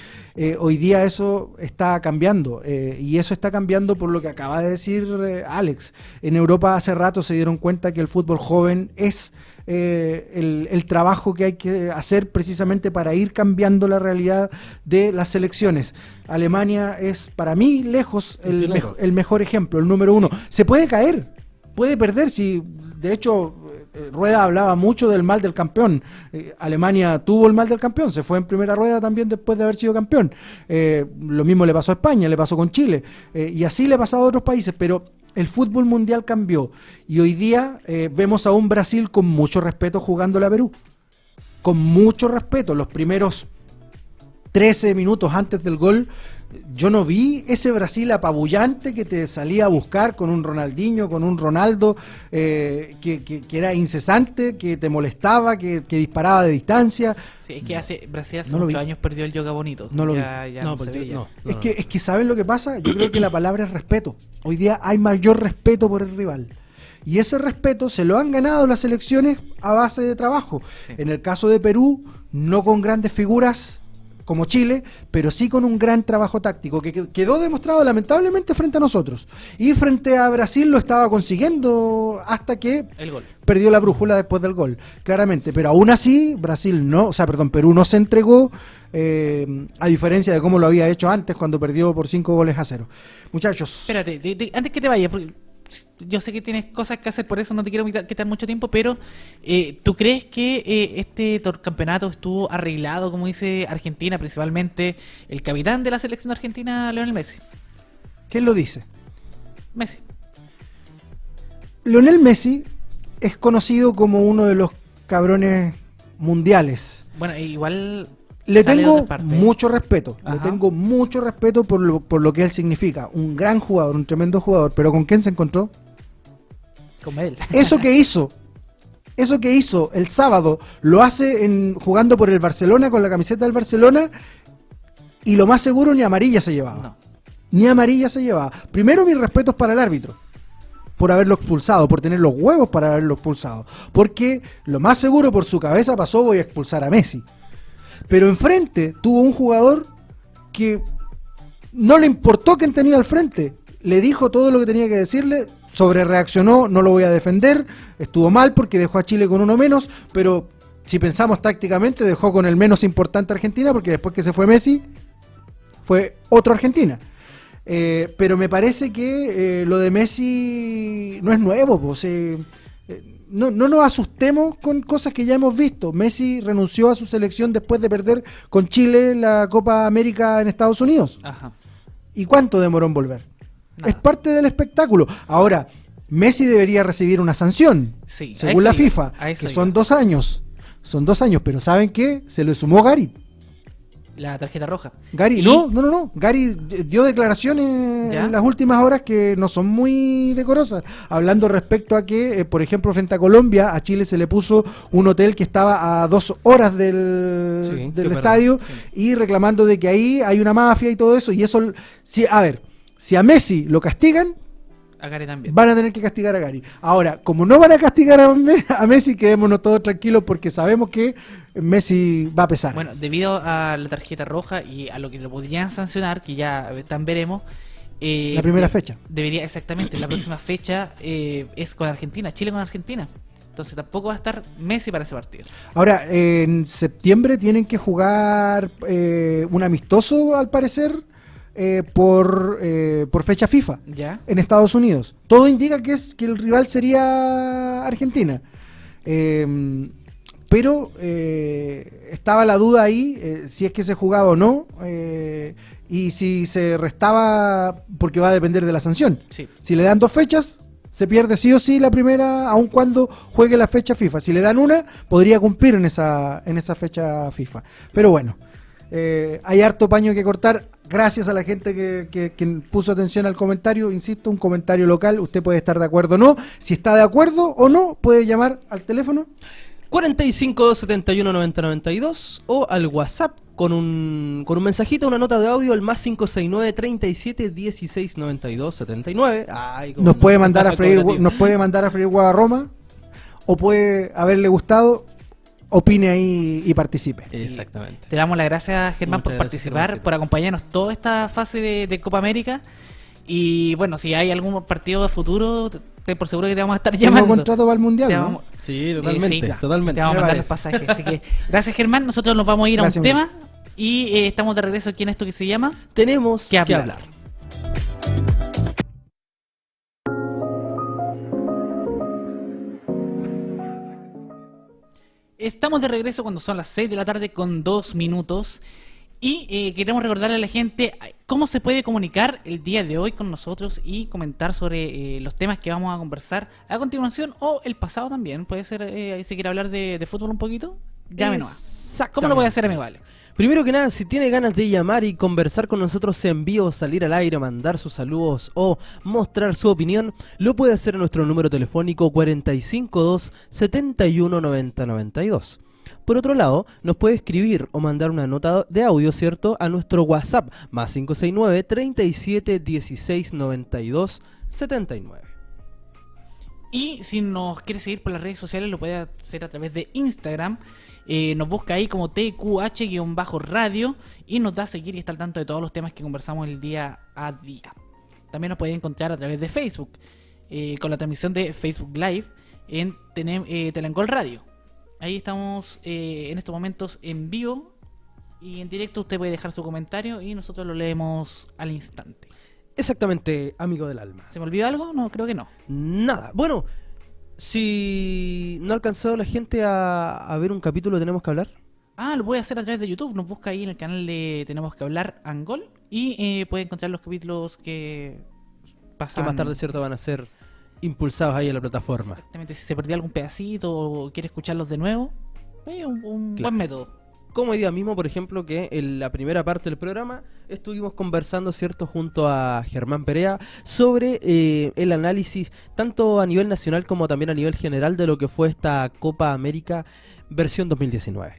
Hoy día eso está cambiando, y eso está cambiando por lo que acaba de decir Alex. En Europa hace rato se dieron cuenta que el fútbol joven es el trabajo que hay que hacer precisamente para ir cambiando la realidad de las selecciones. Alemania es, para mí, lejos el mejor ejemplo, el número uno. Se puede caer, puede perder. Si, de hecho, Rueda hablaba mucho del mal del campeón. Alemania tuvo el mal del campeón, se fue en primera rueda también después de haber sido campeón. Lo mismo le pasó a España, le pasó con Chile, y así le ha pasado a otros países, pero el fútbol mundial cambió y hoy día vemos a un Brasil con mucho respeto jugándole a Perú, con mucho respeto. Los primeros 13 minutos antes del gol, yo no vi ese Brasil apabullante que te salía a buscar con un Ronaldinho, con un Ronaldo, que era incesante, que te molestaba, que disparaba de distancia. Sí, es que Brasil hace No lo muchos vi. años perdió el yoga bonito. No lo ya no se ve ya. Es que ¿saben lo que pasa? Yo creo que la palabra es respeto. Hoy día hay mayor respeto por el rival. Y ese respeto se lo han ganado las selecciones a base de trabajo. Sí. En el caso de Perú, no con grandes figuras como Chile, pero sí con un gran trabajo táctico que quedó demostrado lamentablemente frente a nosotros. Y frente a Brasil lo estaba consiguiendo hasta que El gol. perdió la brújula después del gol, claramente. Pero aún así, Perú no se entregó, a diferencia de cómo lo había hecho antes cuando perdió por 5-0. Muchachos. Espérate, antes que te vayas, porque yo sé que tienes cosas que hacer, por eso no te quiero quitar mucho tiempo, pero ¿tú crees que este campeonato estuvo arreglado, como dice Argentina, principalmente el capitán de la selección argentina, Lionel Messi? ¿Quién lo dice? Messi. Lionel Messi es conocido como uno de los cabrones mundiales. Bueno, igual Le sale de tengo otra parte. mucho respeto. Le Ajá. tengo mucho respeto por lo que él significa. Un gran jugador, un tremendo jugador. Pero ¿con quién se encontró? Como él. Eso que hizo el sábado, lo hace jugando por el Barcelona con la camiseta del Barcelona, y lo más seguro ni amarilla se llevaba. No. Ni amarilla se llevaba. Primero, mis respetos para el árbitro, por haberlo expulsado, por tener los huevos para haberlo expulsado. Porque lo más seguro por su cabeza pasó: voy a expulsar a Messi. Pero enfrente tuvo un jugador que no le importó quién tenía al frente. Le dijo todo lo que tenía que decirle, sobrereaccionó, no lo voy a defender, estuvo mal porque dejó a Chile con uno menos, pero si pensamos tácticamente, dejó con el menos importante a Argentina, porque después que se fue Messi, fue otro Argentina. Pero me parece que lo de Messi no es nuevo, pues, no nos asustemos con cosas que ya hemos visto. Messi renunció a su selección después de perder con Chile la Copa América en Estados Unidos. Ajá. ¿Y cuánto demoró en volver? Nada. Es parte del espectáculo. Ahora, Messi debería recibir una sanción, Sí, a según eso la iba, FIFA, a eso que iba. son 2 años. Son 2 años, pero ¿saben qué? Se le sumó Gary. La tarjeta roja. Gary, Y- no. Gary dio declaraciones ¿Ya? en las últimas horas que no son muy decorosas, hablando respecto a que, por ejemplo, frente a Colombia, a Chile se le puso un hotel que estaba a 2 horas del, Sí, del que es verdad, estadio, y reclamando de que ahí hay una mafia y todo eso, y eso, si a Messi lo castigan, A Gary también. van a tener que castigar a Gary. Ahora, como no van a castigar a Messi, quedémonos todos tranquilos porque sabemos que Messi va a pesar. Bueno, debido a la tarjeta roja y a lo que lo podrían sancionar, que ya veremos. La primera fecha. Debería, exactamente, la próxima fecha es con Argentina, Chile con Argentina. Entonces tampoco va a estar Messi para ese partido. Ahora, en septiembre tienen que jugar un amistoso, al parecer, por fecha FIFA ¿Ya? en Estados Unidos. Todo indica que el rival sería Argentina. Pero estaba la duda ahí, si es que se jugaba o no, y si se restaba, porque va a depender de la sanción. Sí. Si le dan 2 fechas, se pierde sí o sí la primera, aun cuando juegue la fecha FIFA. Si le dan una, podría cumplir en esa fecha FIFA. Pero bueno, hay harto paño que cortar. Gracias a la gente que puso atención al comentario. Insisto, un comentario local. Usted puede estar de acuerdo o no. Si está de acuerdo o no, puede llamar al teléfono 45 71 90 92 o al WhatsApp con un mensajito, una nota de audio, al más 569 37 16 92 79. Ay, nos puede mandar a freír cooperativo. huevo a Roma, o puede haberle gustado. Opine ahí y participe. Exactamente. Te damos las gracias, Germán, Muchas por gracias, participar, Germancito. por acompañarnos toda esta fase de Copa América. Y bueno, si hay algún partido de futuro, ten por seguro que te vamos a estar Tengo llamando. contrato para el mundial, Te ¿no? vamos- Sí, totalmente, sí, totalmente. Te vamos a Me mandar los parece. pasajes. Así que gracias, Germán. Nosotros nos vamos a ir Gracias, a un tema y estamos de regreso aquí en esto que se llama Tenemos ¿Qué que hablar? hablar. Estamos de regreso cuando son las 6 de la tarde con 2 minutos y queremos recordarle a la gente cómo se puede comunicar el día de hoy con nosotros y comentar sobre los temas que vamos a conversar a continuación, o el pasado también. Puede ser, si quiere hablar de fútbol un poquito, llámenos. ¿Cómo lo puede hacer, amigo Alex? Primero que nada, si tiene ganas de llamar y conversar con nosotros en vivo, salir al aire, mandar sus saludos o mostrar su opinión, lo puede hacer en nuestro número telefónico 452 71 90 92. Por otro lado, nos puede escribir o mandar una nota de audio, ¿cierto?, a nuestro WhatsApp, más 569 37 16 92 79. Y si nos quiere seguir por las redes sociales, lo puede hacer a través de Instagram. Nos busca ahí como TQH-radio y nos da a seguir y está al tanto de todos los temas que conversamos el día a día. También nos puede encontrar a través de Facebook, con la transmisión de Facebook Live en Telangol Radio. Ahí estamos en estos momentos en vivo y en directo. Usted puede dejar su comentario y nosotros lo leemos al instante. Exactamente, amigo del alma. ¿Se me olvidó algo? No, creo que no. Nada. Bueno, si no ha alcanzado la gente a ver un capítulo, tenemos que hablar. Lo puede hacer a través de YouTube. Nos busca ahí en el canal de Tenemos que hablar Angol y puede encontrar los capítulos que Que pasan. más tarde, cierto, van a ser impulsados ahí en la plataforma. Exactamente, si se perdió algún pedacito o quiere escucharlos de nuevo, es un Claro. buen método. Como hoy día mismo, por ejemplo, que en la primera parte del programa estuvimos conversando, ¿cierto?, junto a Germán Perea sobre el análisis, tanto a nivel nacional como también a nivel general, de lo que fue esta Copa América versión 2019.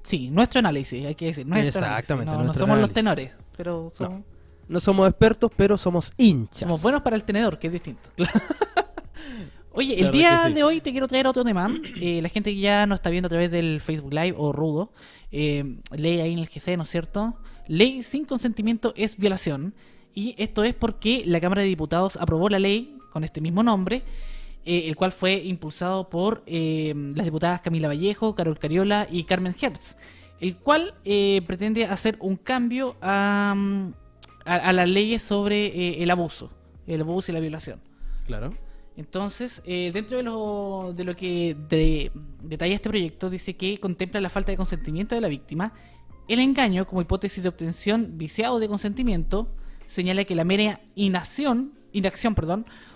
Sí, nuestro análisis, hay que decir, nuestro Exactamente, análisis. No nuestro somos los análisis. tenores, pero somos, No somos expertos, pero somos hinchas. somos buenos para el tenedor, que es distinto. Oye, La el verdad día que sí. de hoy te quiero traer otro tema. La gente que ya nos está viendo a través del Facebook Live o Rudo, ley ahí en el GC, ¿no es cierto? Ley sin consentimiento es violación. Y esto es porque la Cámara de Diputados aprobó la ley con este mismo nombre, el cual fue impulsado por las diputadas Camila Vallejo, Carol Cariola y Carmen Hertz, el cual pretende hacer un cambio a las leyes sobre el abuso y la violación. Claro. Entonces, dentro de lo que detalla este proyecto, dice que contempla la falta de consentimiento de la víctima, el engaño como hipótesis de obtención viciado de consentimiento, señala que la mera inacción,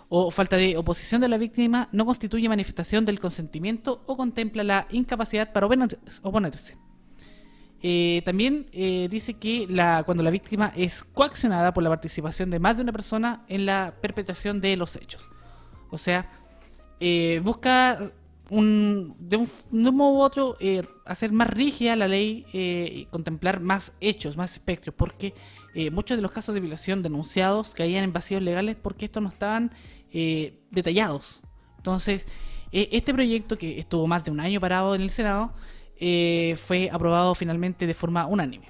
o falta de oposición de la víctima no constituye manifestación del consentimiento o contempla la incapacidad para oponerse. También dice que cuando la víctima es coaccionada por la participación de más de una persona en la perpetración de los hechos. O sea, busca de un modo u otro hacer más rígida la ley y contemplar más hechos, más espectros, porque muchos de los casos de violación denunciados caían en vacíos legales porque estos no estaban detallados. Entonces, este proyecto, que estuvo más de un año parado en el Senado, fue aprobado finalmente de forma unánime.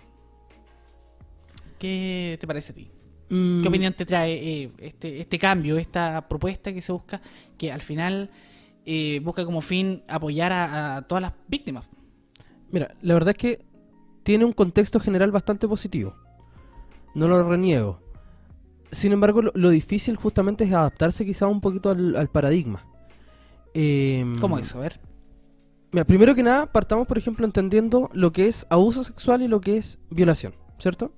¿Qué te parece a ti? ¿Qué opinión te trae este cambio, esta propuesta que se busca, que al final busca como fin apoyar a todas las víctimas? Mira, la verdad es que tiene un contexto general bastante positivo. No lo reniego. Sin embargo, lo difícil justamente es adaptarse quizá un poquito al paradigma. ¿Cómo eso? A ver. Mira, primero que nada, partamos, por ejemplo, entendiendo lo que es abuso sexual y lo que es violación, ¿cierto?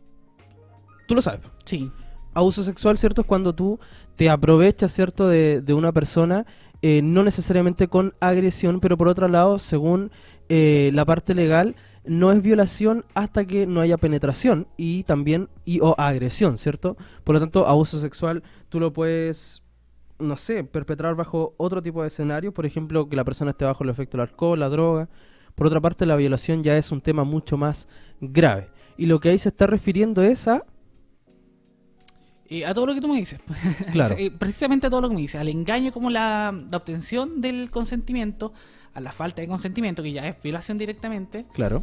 Tú lo sabes. Sí. Abuso sexual, ¿cierto? Es cuando tú te aprovechas, ¿cierto?, de una persona, no necesariamente con agresión, pero por otro lado, según la parte legal, no es violación hasta que no haya penetración y también o agresión, ¿cierto? Por lo tanto, abuso sexual tú lo puedes, no sé, perpetrar bajo otro tipo de escenario, por ejemplo, que la persona esté bajo el efecto del alcohol, la droga. Por otra parte, la violación ya es un tema mucho más grave. Y lo que ahí se está refiriendo es a A todo lo que tú me dices. Claro. Precisamente a todo lo que me dices. Al engaño como la obtención del consentimiento, a la falta de consentimiento, que ya es violación directamente. Claro.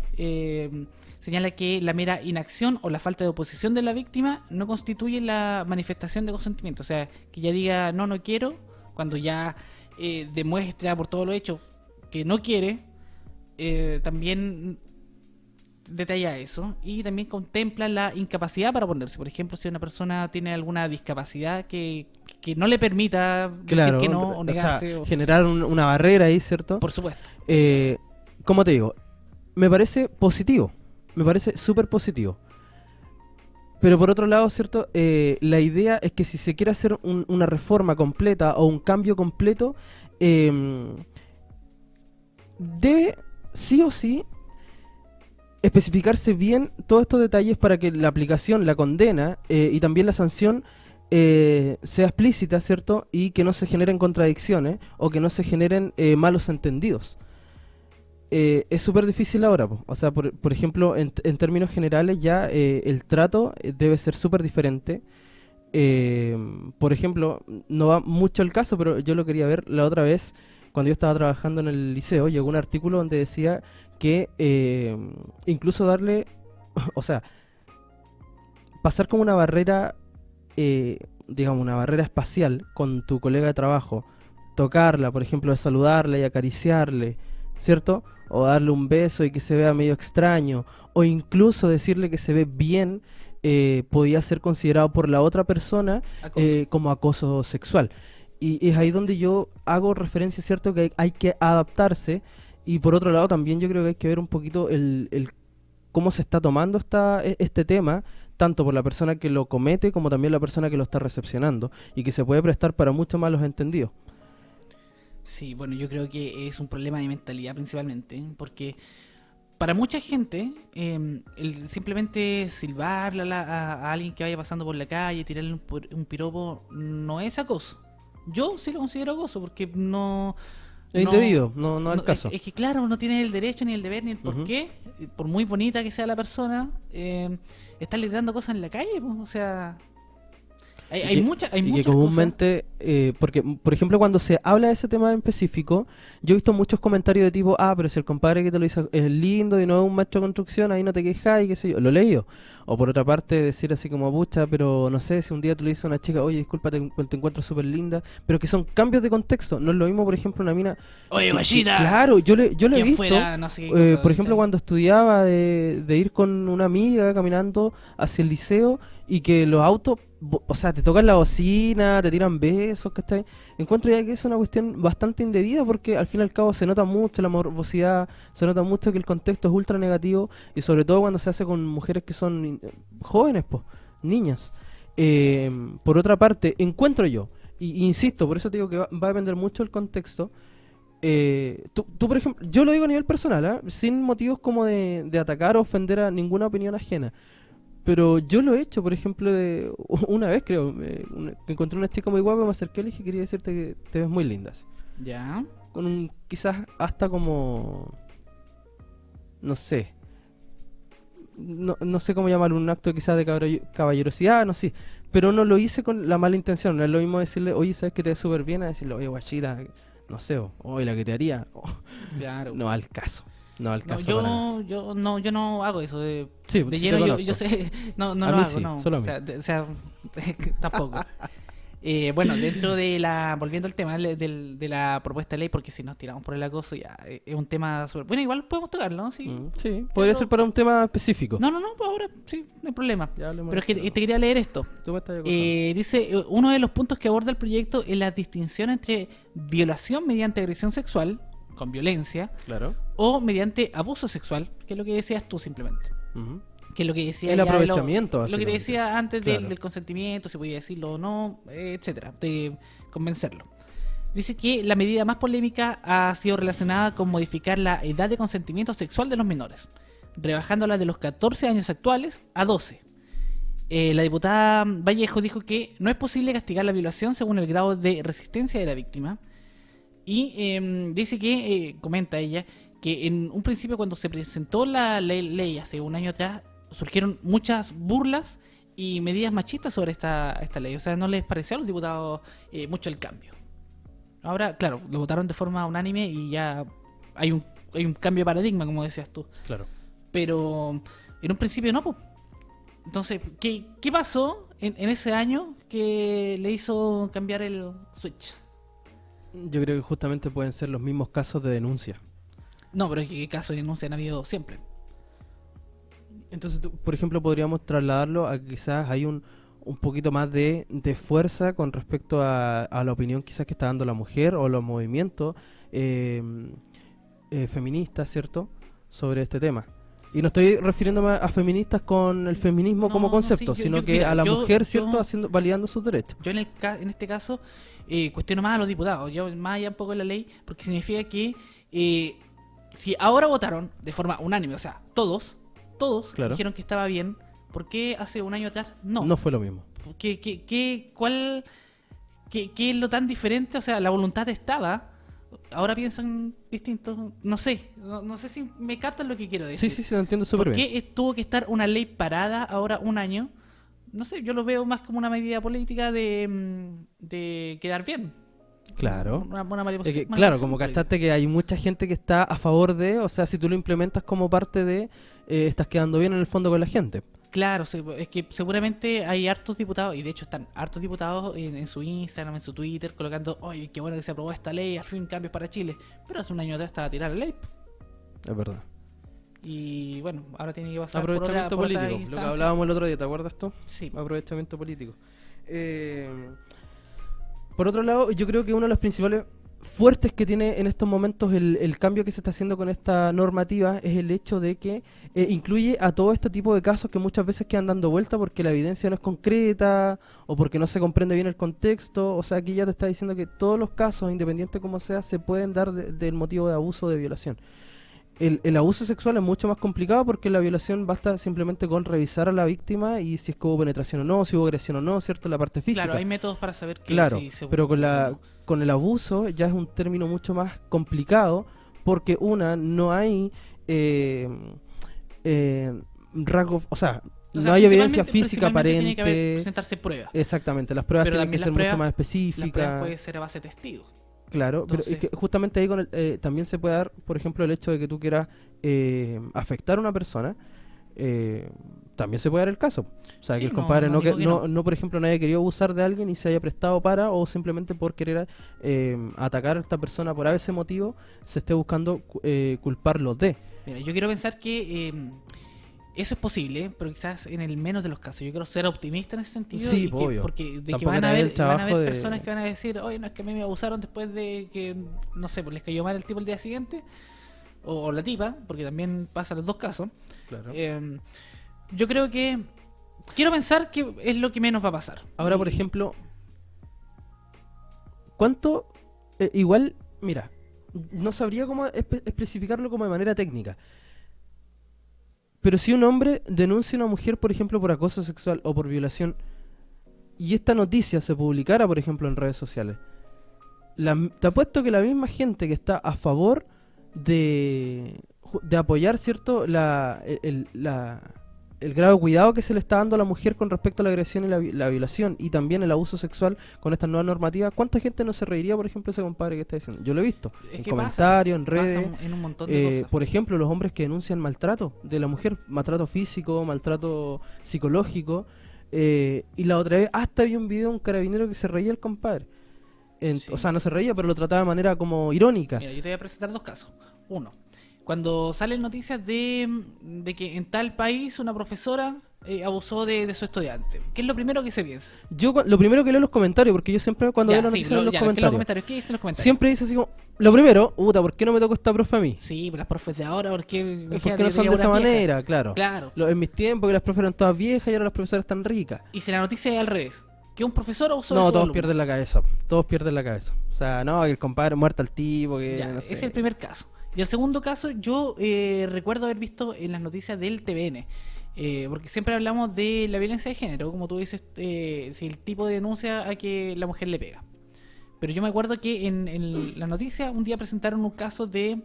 Señala que la mera inacción o la falta de oposición de la víctima no constituye la manifestación de consentimiento. O sea, que ya diga no quiero, cuando ya demuestra por todo lo hecho que no quiere, también detalla eso, y también contempla la incapacidad para oponerse. Por ejemplo, si una persona tiene alguna discapacidad que no le permita decir que no o negarse. sea, generar una barrera ahí, ¿cierto? Por supuesto. Como te digo, me parece positivo, me parece súper positivo. Pero por otro lado, ¿cierto? La idea es que si se quiere hacer una reforma completa o un cambio completo, debe sí o sí especificarse bien todos estos detalles para que la aplicación, la condena y también la sanción sea explícita, ¿cierto? Y que no se generen contradicciones o que no se generen malos entendidos. Es súper difícil ahora, po. O sea, por ejemplo, en términos generales ya el trato debe ser súper diferente. Por ejemplo, no va mucho el caso, pero yo lo quería ver la otra vez cuando yo estaba trabajando en el liceo. Llegó un artículo donde decía que incluso darle, o sea, pasar como una barrera, digamos, una barrera espacial con tu colega de trabajo, tocarla, por ejemplo, saludarla y acariciarle, ¿cierto? O darle un beso y que se vea medio extraño, o incluso decirle que se ve bien, podía ser considerado por la otra persona como acoso sexual. Y es ahí donde yo hago referencia, ¿cierto?, que hay que adaptarse. Y por otro lado también yo creo que hay que ver un poquito el cómo se está tomando este tema, tanto por la persona que lo comete como también la persona que lo está recepcionando, y que se puede prestar para muchos malos entendidos. Sí, bueno, yo creo que es un problema de mentalidad principalmente, porque para mucha gente el simplemente silbarle a alguien que vaya pasando por la calle, tirarle un piropo, no es acoso. Yo sí lo considero acoso, porque no... Es indebido, no al caso. Es que claro, no tiene el derecho, ni el deber, ni el por qué, por muy bonita que sea la persona, estarle dando cosas en la calle, pues, o sea... Hay muchas que comúnmente, porque por ejemplo cuando se habla de ese tema en específico, yo he visto muchos comentarios de tipo, pero si el compadre que te lo hizo es lindo y no es un maestro de construcción, ahí no te quejas y qué sé yo, lo he leído. O por otra parte decir así como, pucha, pero no sé, si un día tú le dices a una chica, oye, disculpa, te encuentro súper linda, pero que son cambios de contexto, no es lo mismo, por ejemplo, una mina... Oye, guachita. Claro, yo le he visto, fuera, no sé qué cosa, por ejemplo, cuando estudiaba de ir con una amiga caminando hacia el liceo, y que los autos, o sea, te tocan la bocina, te tiran besos, ¿cachai? Encuentro ya que es una cuestión bastante indebida, porque al fin y al cabo se nota mucho la morbosidad, se nota mucho que el contexto es ultra negativo, y sobre todo cuando se hace con mujeres que son jóvenes, pues, niñas. Por otra parte, encuentro yo, y insisto, por eso te digo que va a depender mucho del contexto. Tú, por ejemplo, yo lo digo a nivel personal, sin motivos como de atacar o ofender a ninguna opinión ajena. Pero yo lo he hecho, por ejemplo, una vez creo, encontré una chica muy guapa, me acerqué y le dije, quería decirte que te ves muy linda. Así. Ya. Con quizás hasta como, no sé, no sé cómo llamarlo, un acto quizás de caballerosidad, no sé, pero no lo hice con la mala intención. No es lo mismo decirle, oye, ¿sabes que te ves súper bien? A decirle, oye, guachita, no sé, oye, la que te haría. Claro. No al caso. No al caso. Yo no hago eso de sí, lleno. Yo sé, no lo hago, sí, no. Solo a mí. O sea tampoco. Bueno, dentro de volviendo al tema de la propuesta de ley, porque si nos tiramos por el acoso ya es un tema sobre... Bueno, igual podemos tocarlo, ¿no? Sí, sí, podría ser para un tema específico. No, pues ahora sí, no hay problema. Pero es que te quería leer esto. Tú me estás dice, uno de los puntos que aborda el proyecto es la distinción entre violación mediante agresión sexual, con violencia, claro, o mediante abuso sexual, que es lo que decías tú simplemente. Que es lo que decía el aprovechamiento, lo que te decía antes claro, del consentimiento, si podía decirlo o no, etcétera, de convencerlo. Dice que la medida más polémica ha sido relacionada con modificar la edad de consentimiento sexual de los menores, rebajándola de los 14 años actuales a 12. La diputada Vallejo dijo que no es posible castigar la violación según el grado de resistencia de la víctima. Y dice que, comenta ella, que en un principio cuando se presentó la ley hace un año atrás, surgieron muchas burlas y medidas machistas sobre esta ley. O sea, no les pareció a los diputados mucho el cambio. Ahora, claro, lo votaron de forma unánime y ya hay un cambio de paradigma, como decías tú. Claro. Pero en un principio no, pues. Entonces, ¿qué pasó en ese año que le hizo cambiar el switch? Yo creo que justamente pueden ser los mismos casos de denuncia. No, pero ¿qué casos de denuncia han habido siempre? Entonces, por ejemplo, podríamos trasladarlo a que quizás hay un poquito más de fuerza con respecto a la opinión quizás que está dando la mujer o los movimientos feministas, ¿cierto?, sobre este tema. Y no estoy refiriéndome a feministas con el feminismo como concepto, sí, sino que mira, a la mujer, ¿cierto?, validando sus derechos. Yo en este caso cuestiono más a los diputados, yo más allá un poco de la ley, porque significa que si ahora votaron de forma unánime, o sea, todos claro, dijeron que estaba bien, ¿por qué hace un año atrás no? No fue lo mismo. ¿Qué es lo tan diferente? O sea, la voluntad estaba, ahora piensan distinto, no sé si me captan lo que quiero decir. Sí, lo entiendo súper bien. ¿Por qué tuvo que estar una ley parada ahora un año? No sé, yo lo veo más como una medida política de quedar bien. Claro. Claro, como cachaste que hay mucha gente que está a favor de, o sea, si tú lo implementas como parte de, estás quedando bien en el fondo con la gente. Claro, es que seguramente hay hartos diputados, y de hecho están hartos diputados en su Instagram, en su Twitter, colocando, oye, qué bueno que se aprobó esta ley, al fin cambios para Chile. Pero hace un año atrás estaba a tirar la ley. Es verdad. Y bueno, ahora tiene que pasar aprovechamiento por otra político, lo que hablábamos el otro día, ¿te acuerdas tú? Sí. Aprovechamiento político. Por otro lado, yo creo que uno de los principales fuertes que tiene en estos momentos el cambio que se está haciendo con esta normativa es el hecho de que incluye a todo este tipo de casos que muchas veces quedan dando vuelta porque la evidencia no es concreta o porque no se comprende bien el contexto. O sea, aquí ya te está diciendo que todos los casos, independiente como sea, se pueden dar del motivo de abuso o de violación. El abuso sexual es mucho más complicado porque la violación basta simplemente con revisar a la víctima y si es que hubo penetración o no, si hubo agresión o no, ¿cierto? La parte física. Claro, hay métodos para saber que claro, si se pero o no. con el abuso ya es un término mucho más complicado porque no hay rasgos, o sea, no hay evidencia física aparente. Tiene que presentarse pruebas. Exactamente, las pruebas tienen que ser mucho más específicas. Las pruebas puede ser a base de testigos. Claro, Entonces, pero es que justamente ahí también se puede dar, por ejemplo, el hecho de que tú quieras afectar a una persona, también se puede dar el caso. O sea, sí, que el compadre digo que no, por ejemplo, no haya querido abusar de alguien y se haya prestado para, o simplemente por querer atacar a esta persona por ese motivo, se esté buscando culparlo de. Mira, yo quiero pensar que eso es posible, pero quizás en el menos de los casos. Yo quiero ser optimista en ese sentido. Sí, y que, obvio. porque de que Tampoco van a haber de... personas que van a decir, oye, no, es que a mí me abusaron después de que, no sé, pues les cayó mal el tipo el día siguiente, o la tipa, porque también pasa los dos casos. Claro. Yo creo que, quiero pensar que es lo que menos va a pasar. Ahora, por ejemplo, ¿cuánto? Igual, mira, no sabría cómo especificarlo como de manera técnica. Pero si un hombre denuncia a una mujer, por ejemplo, por acoso sexual o por violación, y esta noticia se publicara, por ejemplo, en redes sociales, te apuesto que la misma gente que está a favor de apoyar, ¿cierto?, el grado de cuidado que se le está dando a la mujer con respecto a la agresión y la violación y también el abuso sexual con estas nuevas normativas, ¿cuánta gente no se reiría, por ejemplo, ese compadre que está diciendo? Yo lo he visto en comentarios, en redes, en un montón de cosas. por ejemplo, los hombres que denuncian maltrato de la mujer, maltrato físico, maltrato psicológico, y la otra vez hasta vi un video de un carabinero que se reía el compadre. Sí. O sea, no se reía, pero lo trataba de manera como irónica. Mira, yo te voy a presentar dos casos. Uno, cuando salen noticias de que en tal país una profesora abusó de su estudiante. ¿Qué es lo primero que se piensa? Yo lo primero que leo en los comentarios, porque yo siempre cuando veo la noticia en los comentarios. ¿Qué dicen los comentarios? Siempre dice así como, lo primero, ¿por qué no me tocó esta profe a mí? Sí, las profes de ahora, ¿por qué no son de esa manera? Claro. Claro. En mis tiempos que las profes eran todas viejas y ahora las profesoras están ricas. Y si la noticia es al revés, que un profesor abusó de su todos alumno. pierden la cabeza. Todos pierden la cabeza. O sea, no, que el compadre muerto al tipo, que Ya, no sé. es el primer caso. Y el segundo caso, yo recuerdo haber visto en las noticias del TVN, porque siempre hablamos de la violencia de género, como tú dices, si el tipo denuncia a que la mujer le pega. Pero yo me acuerdo que en la noticia un día presentaron un caso de...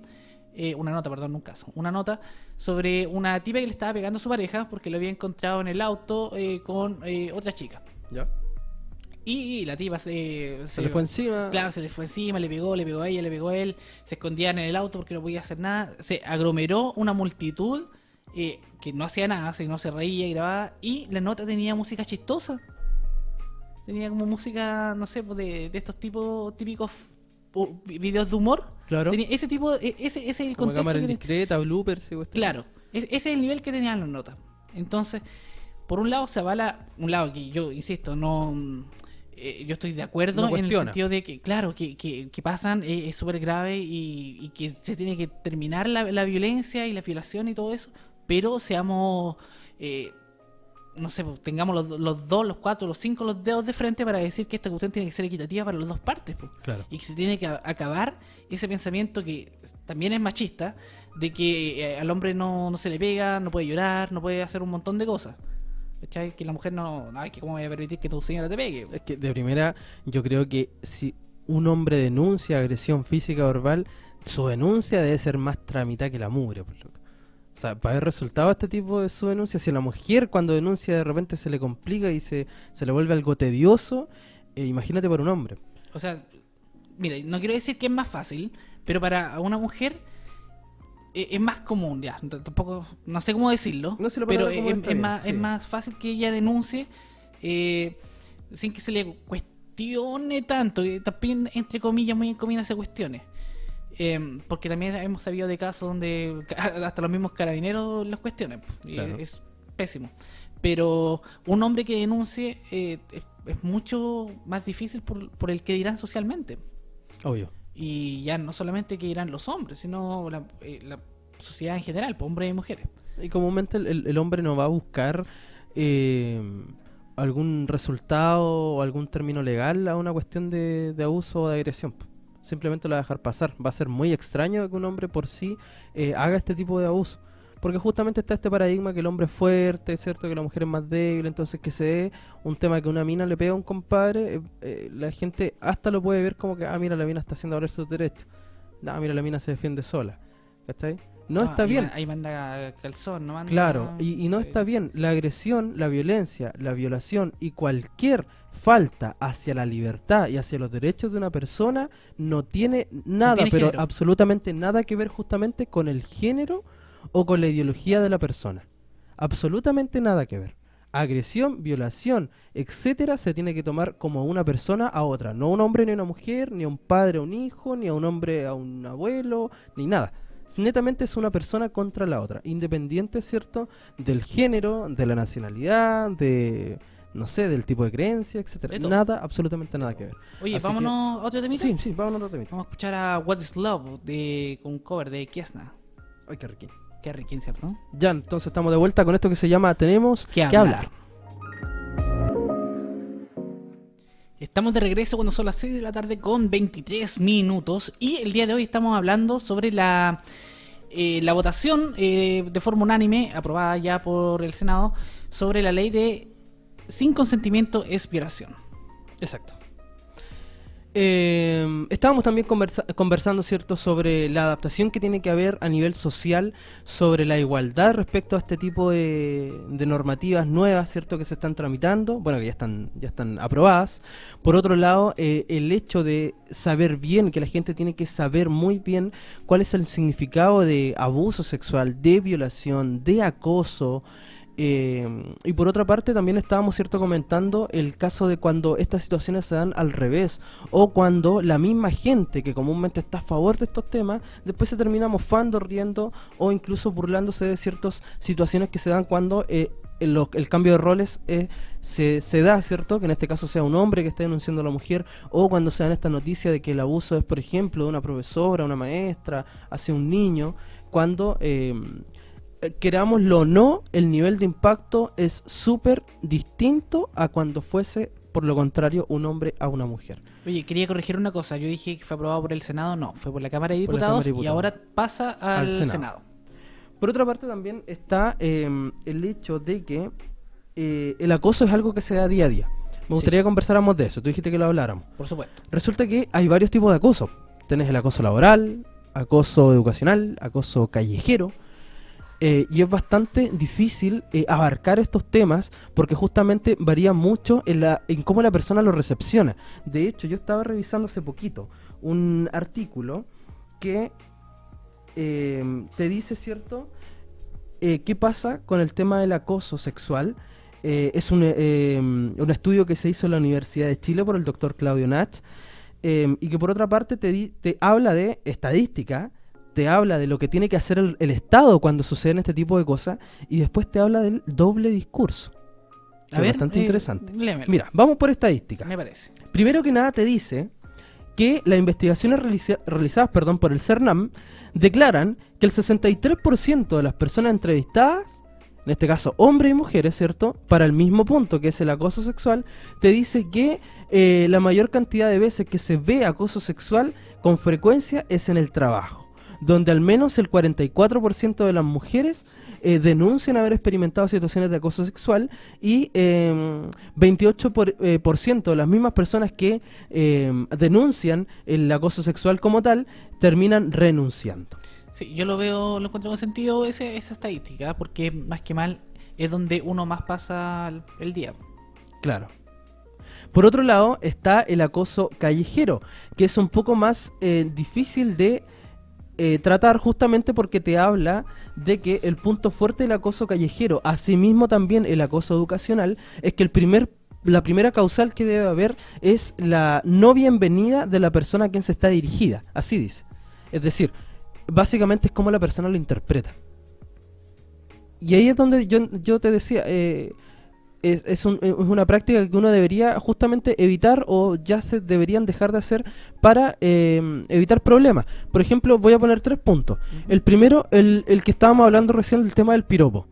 una nota sobre una tipa que le estaba pegando a su pareja porque lo había encontrado en el auto con otra chica. ¿Ya? Y la tipa se le fue encima. Claro, se le fue encima, le pegó a ella, le pegó a él. Se escondían en el auto porque no podía hacer nada. Se aglomeró una multitud que no hacía nada, sino se reía y grababa. Y la nota tenía música chistosa. Tenía como música, no sé, pues de estos típicos videos de humor. Claro. Tenía ese tipo, ese es el como contexto. Cámara indiscreta, bloopers. Claro, ese es el nivel que tenían las notas. Entonces, por un lado se avala, un lado que yo insisto, no... yo estoy de acuerdo en el sentido de que, claro, que pasan, es súper grave y que se tiene que terminar la violencia y la violación y todo eso, pero seamos, no sé, tengamos los 2, los 4, los 5, los dedos de frente para decir que esta cuestión tiene que ser equitativa para las dos partes. Claro. Y que se tiene que acabar ese pensamiento que también es machista, de que al hombre no se le pega, no puede llorar, no puede hacer un montón de cosas. ¿Cachai? Que la mujer no, que cómo voy a permitir que tu señora te pegue. Es que de primera, yo creo que si un hombre denuncia agresión física o verbal, su denuncia debe ser más tramitada que la mugre. O sea, para haber resultado este tipo de su denuncia, si a la mujer cuando denuncia de repente se le complica y se le vuelve algo tedioso, imagínate para un hombre. O sea, mira, no quiero decir que es más fácil, pero para una mujer es más común, ya, tampoco, no sé cómo decirlo, no se lo pero es más fácil que ella denuncie sin que se le cuestione tanto, y también entre comillas, muy en comillas se cuestione, porque también hemos sabido de casos donde hasta los mismos carabineros los cuestionan, claro. Es pésimo, pero un hombre que denuncie es mucho más difícil por el que dirán socialmente. Obvio. Y ya no solamente que irán los hombres, sino la sociedad en general, pues, hombres y mujeres. Y comúnmente el hombre no va a buscar algún resultado o algún término legal a una cuestión de abuso o de agresión. Simplemente lo va a dejar pasar. Va a ser muy extraño que un hombre por sí haga este tipo de abuso. Porque justamente está este paradigma que el hombre es fuerte, ¿cierto? Que la mujer es más débil, entonces que se dé un tema que una mina le pega a un compadre, la gente hasta lo puede ver como que, mira, la mina está haciendo valer sus derechos. Mira, la mina se defiende sola. ¿Cachai? No está bien. Ahí manda calzón, no manda... Claro, y no está bien. La agresión, la violencia, la violación y cualquier falta hacia la libertad y hacia los derechos de una persona no tiene nada, No tiene pero género. absolutamente nada que ver justamente con el género o con la ideología de la persona. Absolutamente nada que ver. Agresión, violación, etcétera, se tiene que tomar como una persona a otra. No un hombre ni una mujer, ni a un padre a un hijo, ni a un hombre a un abuelo, ni nada. Netamente es una persona contra la otra, independiente, ¿cierto?, del género, de la nacionalidad, de, no sé, del tipo de creencia, etcétera. De todo. Nada, absolutamente nada que ver. Oye, Así vámonos a otro temita. Sí, vámonos a otro temita. Vamos a escuchar a What is Love con un cover de Kiesna. Ay, qué riquín. Qué riquín, ¿cierto? Ya, entonces estamos de vuelta con esto que se llama Tenemos que hablar. Estamos de regreso cuando son las 6 de la tarde con 23 minutos y el día de hoy estamos hablando sobre la votación de forma unánime, aprobada ya por el Senado, sobre la ley de sin consentimiento es violación. Exacto. Estábamos también conversando, ¿cierto?, sobre la adaptación que tiene que haber a nivel social, sobre la igualdad respecto a este tipo de normativas nuevas, ¿cierto?, que se están tramitando, bueno, que ya están aprobadas. Por otro lado, el hecho de saber bien, que la gente tiene que saber muy bien cuál es el significado de abuso sexual, de violación, de acoso. Y por otra parte también estábamos, ¿cierto?, comentando el caso de cuando estas situaciones se dan al revés, o cuando la misma gente que comúnmente está a favor de estos temas después se termina mofando, riendo o incluso burlándose de ciertas situaciones que se dan cuando el cambio de roles se da, ¿cierto?, que en este caso sea un hombre que esté denunciando a la mujer, o cuando se dan esta noticia de que el abuso es, por ejemplo, de una profesora, una maestra hacia un niño, cuando querámoslo o no, el nivel de impacto es súper distinto a cuando fuese, por lo contrario, un hombre a una mujer. Oye, quería corregir una cosa. Yo dije que fue aprobado por el Senado. No, fue por la Cámara de Por la Diputados, Cámara de Diputados. y ahora pasa al Senado. Por otra parte también está el hecho de que el acoso es algo que se da día a día. Me gustaría que conversáramos de eso. Tú dijiste que lo habláramos. Por supuesto. Resulta que hay varios tipos de acoso. Tenés el acoso laboral, acoso educacional, acoso callejero. Y es bastante difícil abarcar estos temas porque justamente varía mucho en cómo la persona lo recepciona. De hecho, yo estaba revisando hace poquito un artículo que te dice, ¿cierto?, qué pasa con el tema del acoso sexual. Es un estudio que se hizo en la Universidad de Chile por el doctor Claudio Nach, y que por otra parte te habla de estadística, te habla de lo que tiene que hacer el Estado cuando suceden este tipo de cosas, y después te habla del doble discurso. Que es bastante interesante. Léemelo. Mira, vamos por estadística. Me parece. Primero que nada te dice que las investigaciones realizadas por el CERNAM declaran que el 63% de las personas entrevistadas, en este caso hombres y mujeres, ¿cierto?, para el mismo punto que es el acoso sexual, te dice que la mayor cantidad de veces que se ve acoso sexual con frecuencia es en el trabajo, donde al menos el 44% de las mujeres denuncian haber experimentado situaciones de acoso sexual, y 28% de las mismas personas que denuncian el acoso sexual como tal terminan renunciando. Sí, yo lo encuentro con sentido esa estadística, porque más que mal es donde uno más pasa el día. Claro. Por otro lado está el acoso callejero, que es un poco más difícil de tratar, justamente porque te habla de que el punto fuerte del acoso callejero, asimismo también el acoso educacional, es que la primera causal que debe haber es la no bienvenida de la persona a quien se está dirigida, así dice. Es decir, básicamente es como la persona lo interpreta. Y ahí es donde yo te decía, es una práctica que uno debería justamente evitar o ya se deberían dejar de hacer para evitar problemas. Por ejemplo, voy a poner 3 puntos. El primero, el que estábamos hablando recién del tema del piropo.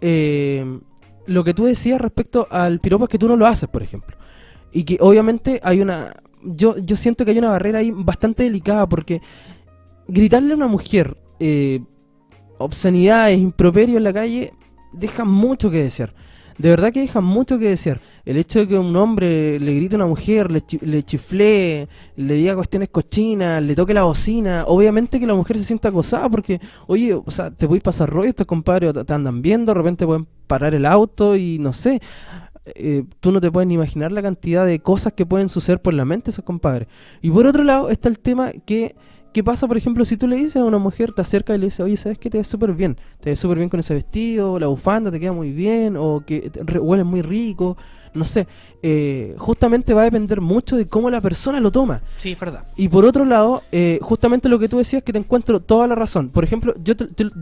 Lo que tú decías respecto al piropo es que tú no lo haces, por ejemplo. Y que obviamente hay una... Yo siento que hay una barrera ahí bastante delicada porque gritarle a una mujer obscenidades, improperios en la calle deja mucho que desear. De verdad que deja mucho que desear. El hecho de que un hombre le grite a una mujer, le chiflee, le diga cuestiones cochinas, le toque la bocina, obviamente que la mujer se sienta acosada porque, oye, o sea, te puedes pasar rollo, estos compadres te andan viendo, de repente pueden parar el auto y no sé. Tú no te puedes ni imaginar la cantidad de cosas que pueden suceder por la mente de esos compadres. Y por otro lado está el tema que... ¿Qué pasa, por ejemplo, si tú le dices a una mujer, te acercas y le dices, oye, ¿sabes qué? Te ves súper bien. Te ves súper bien con ese vestido, la bufanda te queda muy bien, o que hueles muy rico, no sé. Justamente va a depender mucho de cómo la persona lo toma. Sí, es verdad. Y por otro lado, justamente lo que tú decías, que te encuentro toda la razón. Por ejemplo, yo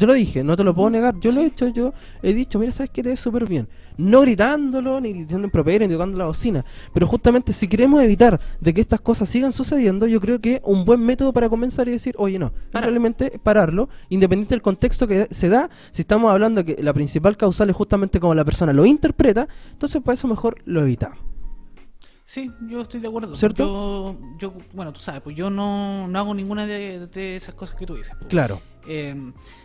lo dije, no te lo puedo negar, yo lo he hecho, yo he dicho, mira, ¿sabes qué? Te ves súper bien. No gritándolo, ni gritando improperio, ni tocando la bocina. Pero justamente si queremos evitar de que estas cosas sigan sucediendo, yo creo que un buen método para comenzar es decir, oye, no, probablemente pararlo, independiente del contexto que se da. Si estamos hablando de que la principal causal es justamente como la persona lo interpreta, entonces para eso mejor lo evitamos. Sí, yo estoy de acuerdo. ¿Cierto? Yo bueno, tú sabes, pues yo no hago ninguna de esas cosas que tú dices. Pues. Claro.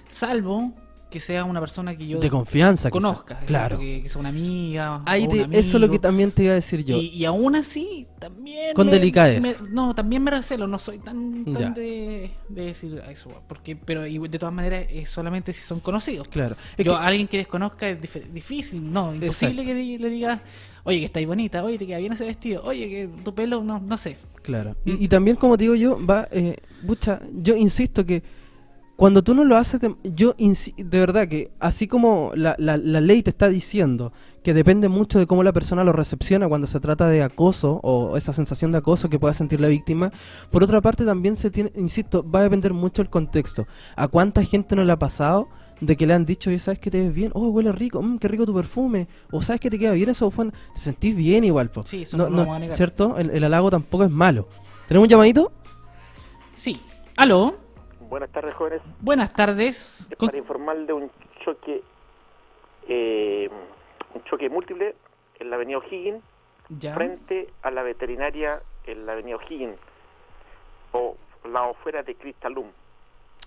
Salvo que sea una persona que yo de confianza conozca, claro, que sea una amiga ahí o un amigo. Eso es lo que también te iba a decir yo. Y aún así también con delicadeza. También me recelo, no soy tan de decir eso, porque pero de todas maneras es solamente si son conocidos. Claro. Alguien que desconozca es difícil, imposible. Exacto. Que le diga, oye, que estáis bonita, oye, te queda bien ese vestido, oye, que tu pelo, no sé. Claro. Y también, como te digo yo, yo insisto que cuando tú no lo haces, de verdad que así como la ley te está diciendo que depende mucho de cómo la persona lo recepciona cuando se trata de acoso o esa sensación de acoso que pueda sentir la víctima, por otra parte también insisto, va a depender mucho del contexto. ¿A cuánta gente no le ha pasado de que le han dicho, oye, ¿sabes que te ves bien? Oh, huele rico, qué rico tu perfume. O ¿sabes que te queda bien esa bufanda? Te sentís bien igual, po. Sí, eso no lo vamos a negar. ¿Cierto? El halago tampoco es malo. ¿Tenemos un llamadito? Sí. ¿Aló? Buenas tardes, jóvenes. Buenas tardes. Es para informar de un choque múltiple en la avenida O'Higgins, frente a la veterinaria en la avenida O'Higgins, o la afuera de Cristalum.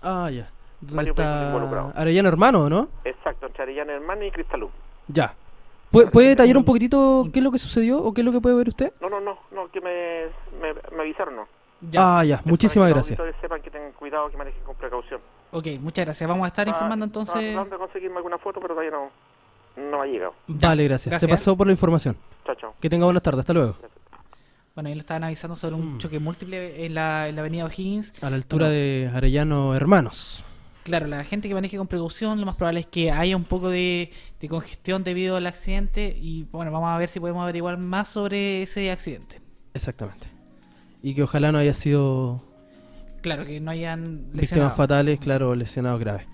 Ah, ya. Varios vehículos involucrados. Arellano Hermano, ¿no? Exacto, entre Arellano Hermano y Cristalum. Ya. ¿Puede detallar un poquitito qué es lo que sucedió o qué es lo que puede ver usted? No, que me avisaron, no. Ya. Ya, muchísimas gracias. Para que los auditores sepan que tengan cuidado, que manejen con precaución. Ok, muchas gracias. Vamos a estar informando entonces. Estaba tratando de conseguirme alguna foto, pero todavía no ha llegado. Vale, gracias. Se pasó por la información. Chao. Que tenga buenas tardes. Hasta luego. Gracias. Bueno, ahí lo estaban avisando sobre un choque múltiple en la avenida O'Higgins. A la altura de Arellano Hermanos. Claro, la gente que maneje con precaución, lo más probable es que haya un poco de congestión debido al accidente. Y bueno, vamos a ver si podemos averiguar más sobre ese accidente. Exactamente. Y que ojalá no haya sido... Claro, que no hayan lesionado. Víctimas fatales, claro, lesionados graves.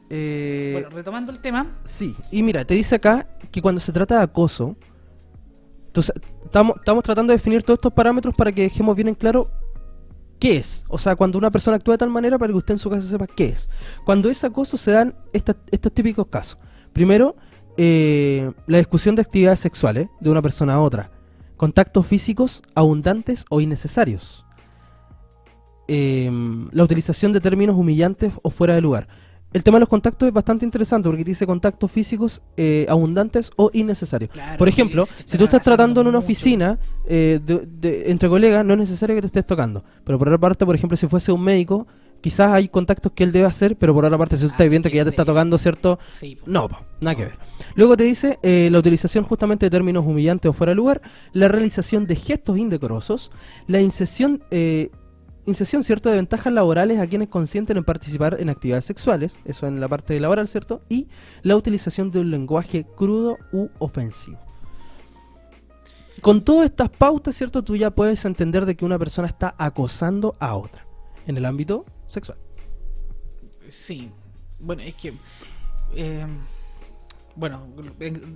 Bueno, retomando el tema. Sí, y mira, te dice acá que cuando se trata de acoso, entonces, estamos tratando de definir todos estos parámetros para que dejemos bien en claro qué es. O sea, cuando una persona actúa de tal manera para que usted en su casa sepa qué es. Cuando es acoso se dan estos típicos casos. Primero, la discusión de actividades sexuales de una persona a otra. Contactos físicos abundantes o innecesarios. La utilización de términos humillantes o fuera de lugar. El tema de los contactos es bastante interesante porque dice contactos físicos abundantes o innecesarios. Claro, por ejemplo, si tú estás tratando en una oficina entre colegas, no es necesario que te estés tocando. Pero por otra parte, por ejemplo, si fuese un médico, quizás hay contactos que él debe hacer, pero por otra parte, si tú estás viendo que ya te está tocando, ¿cierto? Sí, no, nada que ver. Luego te dice la utilización justamente de términos humillantes o fuera de lugar, la realización de gestos indecorosos, la incesión, ¿cierto?, de ventajas laborales a quienes consienten en participar en actividades sexuales, eso en la parte laboral, ¿cierto? Y la utilización de un lenguaje crudo u ofensivo. Con todas estas pautas, ¿cierto?, tú ya puedes entender de que una persona está acosando a otra en el ámbito sexual. Sí, bueno, es que Bueno,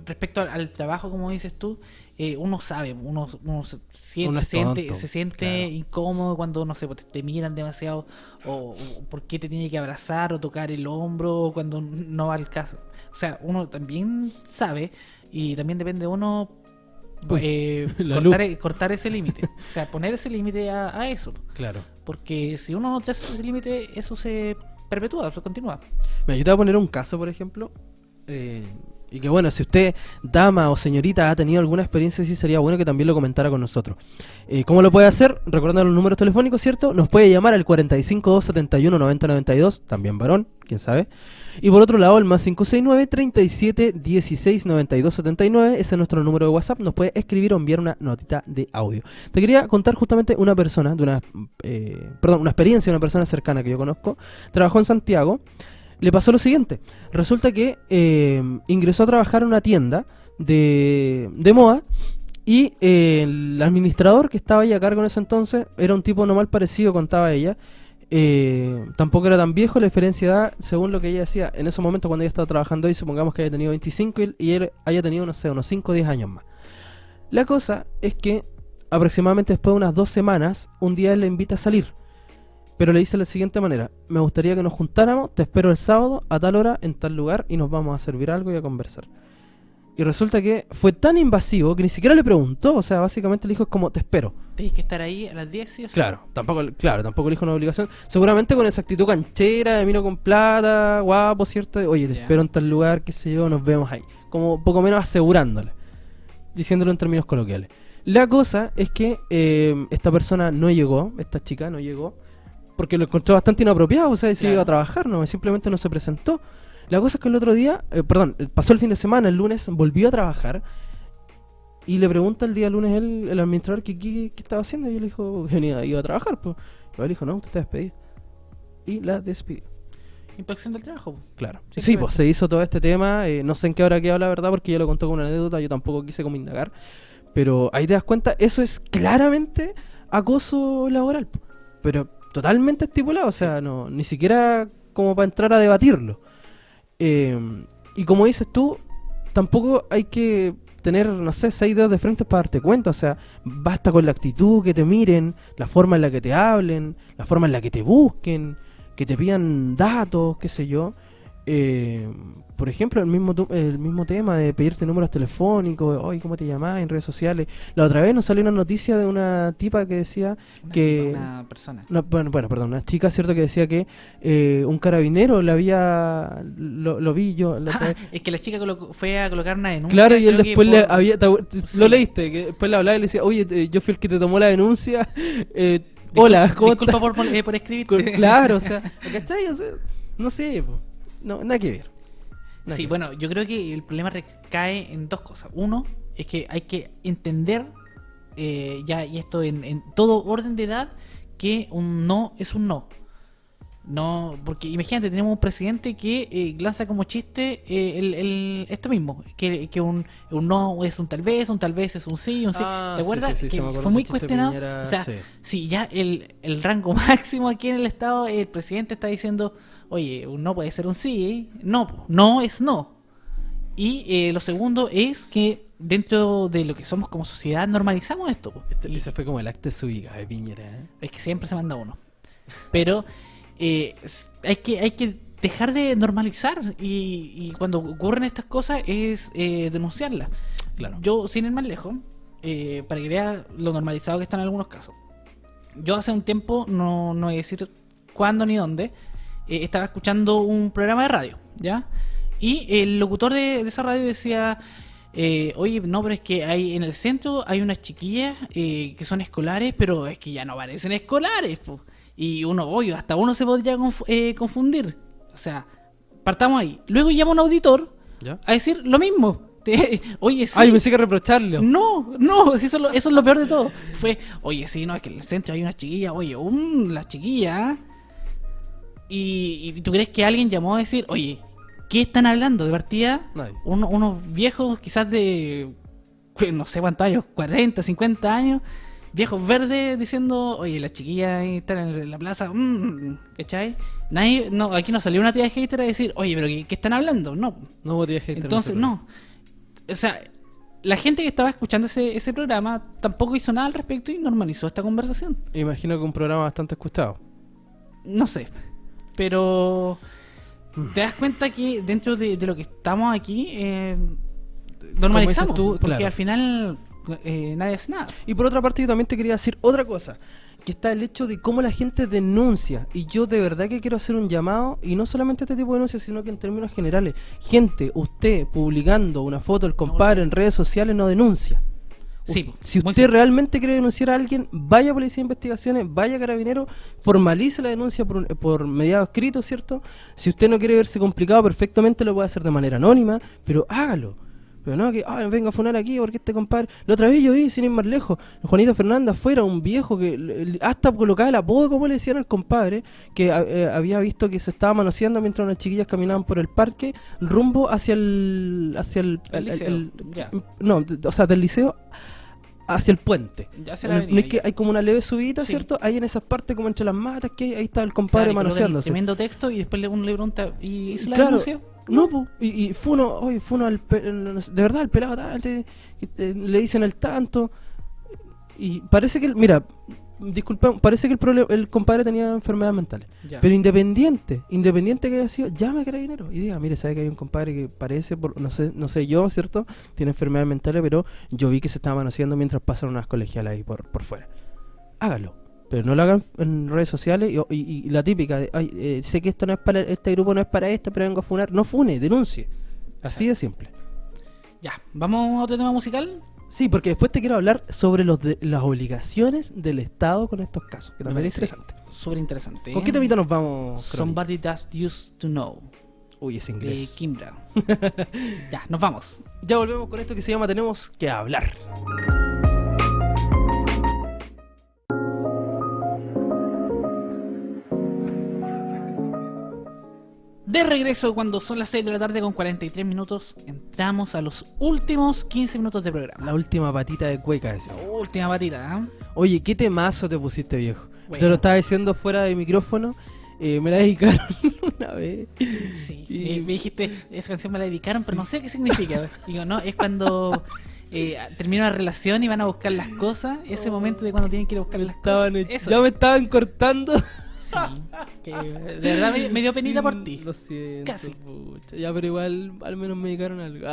respecto al trabajo, como dices tú, uno sabe, uno se siente claro, incómodo cuando, no sé, te miran demasiado, o por qué te tiene que abrazar o tocar el hombro cuando no va al caso. O sea, uno también sabe, y también depende de uno cortar ese límite. O sea, poner ese límite a eso. Claro. Porque si uno no te hace ese límite, eso se perpetúa, se continúa. Mira, yo te voy a poner un caso, por ejemplo. Y que bueno, si usted, dama o señorita, ha tenido alguna experiencia, sí sería bueno que también lo comentara con nosotros. ¿Cómo lo puede hacer? Recordando los números telefónicos, ¿cierto? Nos puede llamar al 452719092, también varón, quién sabe. Y por otro lado, el más 569-3716-9279, ese es nuestro número de WhatsApp. Nos puede escribir o enviar una notita de audio. Te quería contar justamente una experiencia de una persona cercana que yo conozco. Trabajó en Santiago. Le pasó lo siguiente. Resulta que ingresó a trabajar en una tienda de moda y el administrador que estaba ahí a cargo en ese entonces era un tipo no mal parecido, contaba ella. Tampoco era tan viejo, la diferencia de edad, según lo que ella decía, en ese momento cuando ella estaba trabajando ahí, supongamos que haya tenido 25 y él haya tenido, no sé, unos 5 o 10 años más. La cosa es que aproximadamente después de unas 2 semanas, un día él le invita a salir. Pero le dice de la siguiente manera: me gustaría que nos juntáramos, te espero el sábado a tal hora en tal lugar y nos vamos a servir algo y a conversar. Y resulta que fue tan invasivo que ni siquiera le preguntó, o sea, básicamente le dijo, es como, te espero. Tienes que estar ahí a las 10, ¿sí o sí? Claro, tampoco le dijo una obligación. Seguramente con esa actitud canchera, de vino con plata, guapo, ¿cierto? Oye, te espero en tal lugar, qué sé yo, nos vemos ahí. Como poco menos asegurándole, diciéndolo en términos coloquiales. La cosa es que esta persona no llegó, esta chica no llegó, porque lo encontró bastante inapropiado, o sea, se iba a trabajar, no, simplemente no se presentó. La cosa es que el otro día, pasó el fin de semana, el lunes volvió a trabajar y le pregunta el día lunes el administrador qué estaba haciendo, y él le dijo que iba a trabajar, pues. Y él dijo, no, usted está despedido. Y la despidió. Inspección del trabajo. Claro. Sí, pues se hizo todo este tema, no sé en qué hora quedó la verdad, porque ella lo contó con una anécdota, yo tampoco quise como indagar, pero ahí te das cuenta, eso es claramente acoso laboral, pero totalmente estipulado, o sea, no, ni siquiera como para entrar a debatirlo. Y como dices tú, tampoco hay que tener, no sé, 6 dedos de frente para darte cuenta, o sea, basta con la actitud, que te miren, la forma en la que te hablen, la forma en la que te busquen, que te pidan datos, qué sé yo. Por ejemplo, el mismo tema de pedirte números telefónicos, oye, ¿cómo te llamás? En redes sociales. La otra vez nos salió una noticia de una tipa que decía una persona. Una chica, ¿cierto? Que decía que un carabinero lo vi yo. Es que la chica fue a colocar una denuncia. Claro, y él después lo leíste, que después le hablaba y le decía, oye, yo fui el que te tomó la denuncia. Hola, ¿cómo estás? Disculpa por escribirte. Claro, o sea, ¿cachai? O sea, no sé, no, nada que ver. Sí, bueno, yo creo que el problema recae en 2 cosas. Uno, es que hay que entender, y esto en todo orden de edad, que un no es un no. No, porque imagínate, tenemos un presidente que lanza como chiste esto mismo, que un no es un tal vez es un sí, un sí. ¿Te acuerdas? Sí, que fue muy cuestionado. Piñera, o sea, sí, ya el rango máximo aquí en el Estado, el presidente está diciendo, oye, un no puede ser un sí, no es no. Y lo segundo es que dentro de lo que somos como sociedad normalizamos esto. Ese fue como el acto de su hija de Piñera, ¿eh? Es que siempre se manda uno. Pero hay que dejar de normalizar y cuando ocurren estas cosas es denunciarlas. Claro. Yo, sin ir más lejos, para que vea lo normalizado que están en algunos casos, yo hace un tiempo, no voy a decir cuándo ni dónde, estaba escuchando un programa de radio, ¿ya? Y el locutor de esa radio decía, oye, no, pero es que hay en el centro hay unas chiquillas que son escolares, pero es que ya no parecen escolares, po. Y hasta uno se podría confundir. O sea, partamos ahí. Luego llama un auditor, ¿ya?, a decir lo mismo. Oye, sí. Ay, pensé que reprocharlo. No, sí, eso es lo peor de todo. Fue, oye, sí, no, es que en el centro hay unas chiquillas, oye, las chiquillas. Y tú crees que alguien llamó a decir, oye, ¿qué están hablando? De partida, unos viejos quizás de, no sé cuántos años, 40, 50 años, viejos verdes diciendo, oye, las chiquillas ahí están en la plaza, ¿cachai? Nadie, no, aquí no salió una tía hater a decir, oye, pero ¿qué están hablando? No. No hubo tía hater. Entonces, no. O sea, la gente que estaba escuchando ese programa tampoco hizo nada al respecto y normalizó esta conversación. Imagino que un programa bastante escuchado. No sé, pero te das cuenta que dentro de lo que estamos aquí normalizamos, tú, porque claro. al final nadie hace nada. Y por otra parte yo también te quería decir otra cosa, que está el hecho de cómo la gente denuncia. Y yo de verdad que quiero hacer un llamado, y no solamente este tipo de denuncias, sino que en términos generales. Gente, usted publicando una foto del compadre en redes sociales no denuncia. Sí, Si usted realmente quiere denunciar a alguien, vaya a Policía de Investigaciones, vaya a Carabineros, formalice la denuncia por mediado escrito, ¿cierto? Si usted no quiere verse complicado, perfectamente lo puede hacer de manera anónima, pero hágalo. Pero no que, venga a funar aquí porque este compadre... La otra vez yo vi, sin ir más lejos, Juanito Fernández afuera, un viejo que hasta colocaba el apodo, como le decían al compadre, que había visto que se estaba manoseando mientras unas chiquillas caminaban por el parque, rumbo hacia el liceo, ya. No, o sea, del liceo hacia el puente. Hacia la No avenida, es que ya. hay como una leve subida, Sí. ¿cierto? Ahí en esas partes, como entre las matas, que ahí está el compadre Claro, y coloca el manoseándose. tremendo texto y después uno le pregunta, ¿y hizo la Claro. denuncia? No, pues, y funo al de verdad, el pelado tal, le dicen el tanto, y parece que, mira, disculpa, parece que el compadre tenía enfermedades mentales, Ya. pero independiente que haya sido, llame a Carabineros y diga, mire, sabe que hay un compadre que parece, no sé yo, ¿cierto? Tiene enfermedades mentales, pero yo vi que se estaba manoseando mientras pasan unas colegialas ahí por fuera. Hágalo. Pero no lo hagan en redes sociales y la típica de, sé que esto no es para este grupo, no es para esto, pero vengo a funar. No fune, denuncie. Así de simple. Ya, ¿vamos a otro tema musical? Sí, porque después te quiero hablar sobre las obligaciones del Estado con estos casos, que también es interesante. Súper interesante. ¿Con qué temita nos vamos, Crony? Somebody That Used to Know, Uy, es de inglés. Kimbra. Ya, nos vamos. Ya volvemos con esto que se llama Tenemos que hablar. De regreso, cuando son las 6 de la tarde con 43 minutos, entramos a los últimos 15 minutos de programa. La última patita de cueca ese. La última patita, ¿eh? Oye, qué temazo te pusiste, viejo. Bueno. Te lo estaba diciendo fuera de micrófono. Me la dedicaron una vez. Sí, Y- me dijiste, esa canción me la dedicaron, pero no sé qué significa. Digo, no, es cuando termina una relación y van a buscar las cosas, ese momento de cuando tienen que ir a buscar las cosas. Eso. Ya me estaban cortando. Sí, que de verdad me dio penita por ti. Lo siento. Casi. Pucha. Ya, pero igual al menos me dedicaron algo.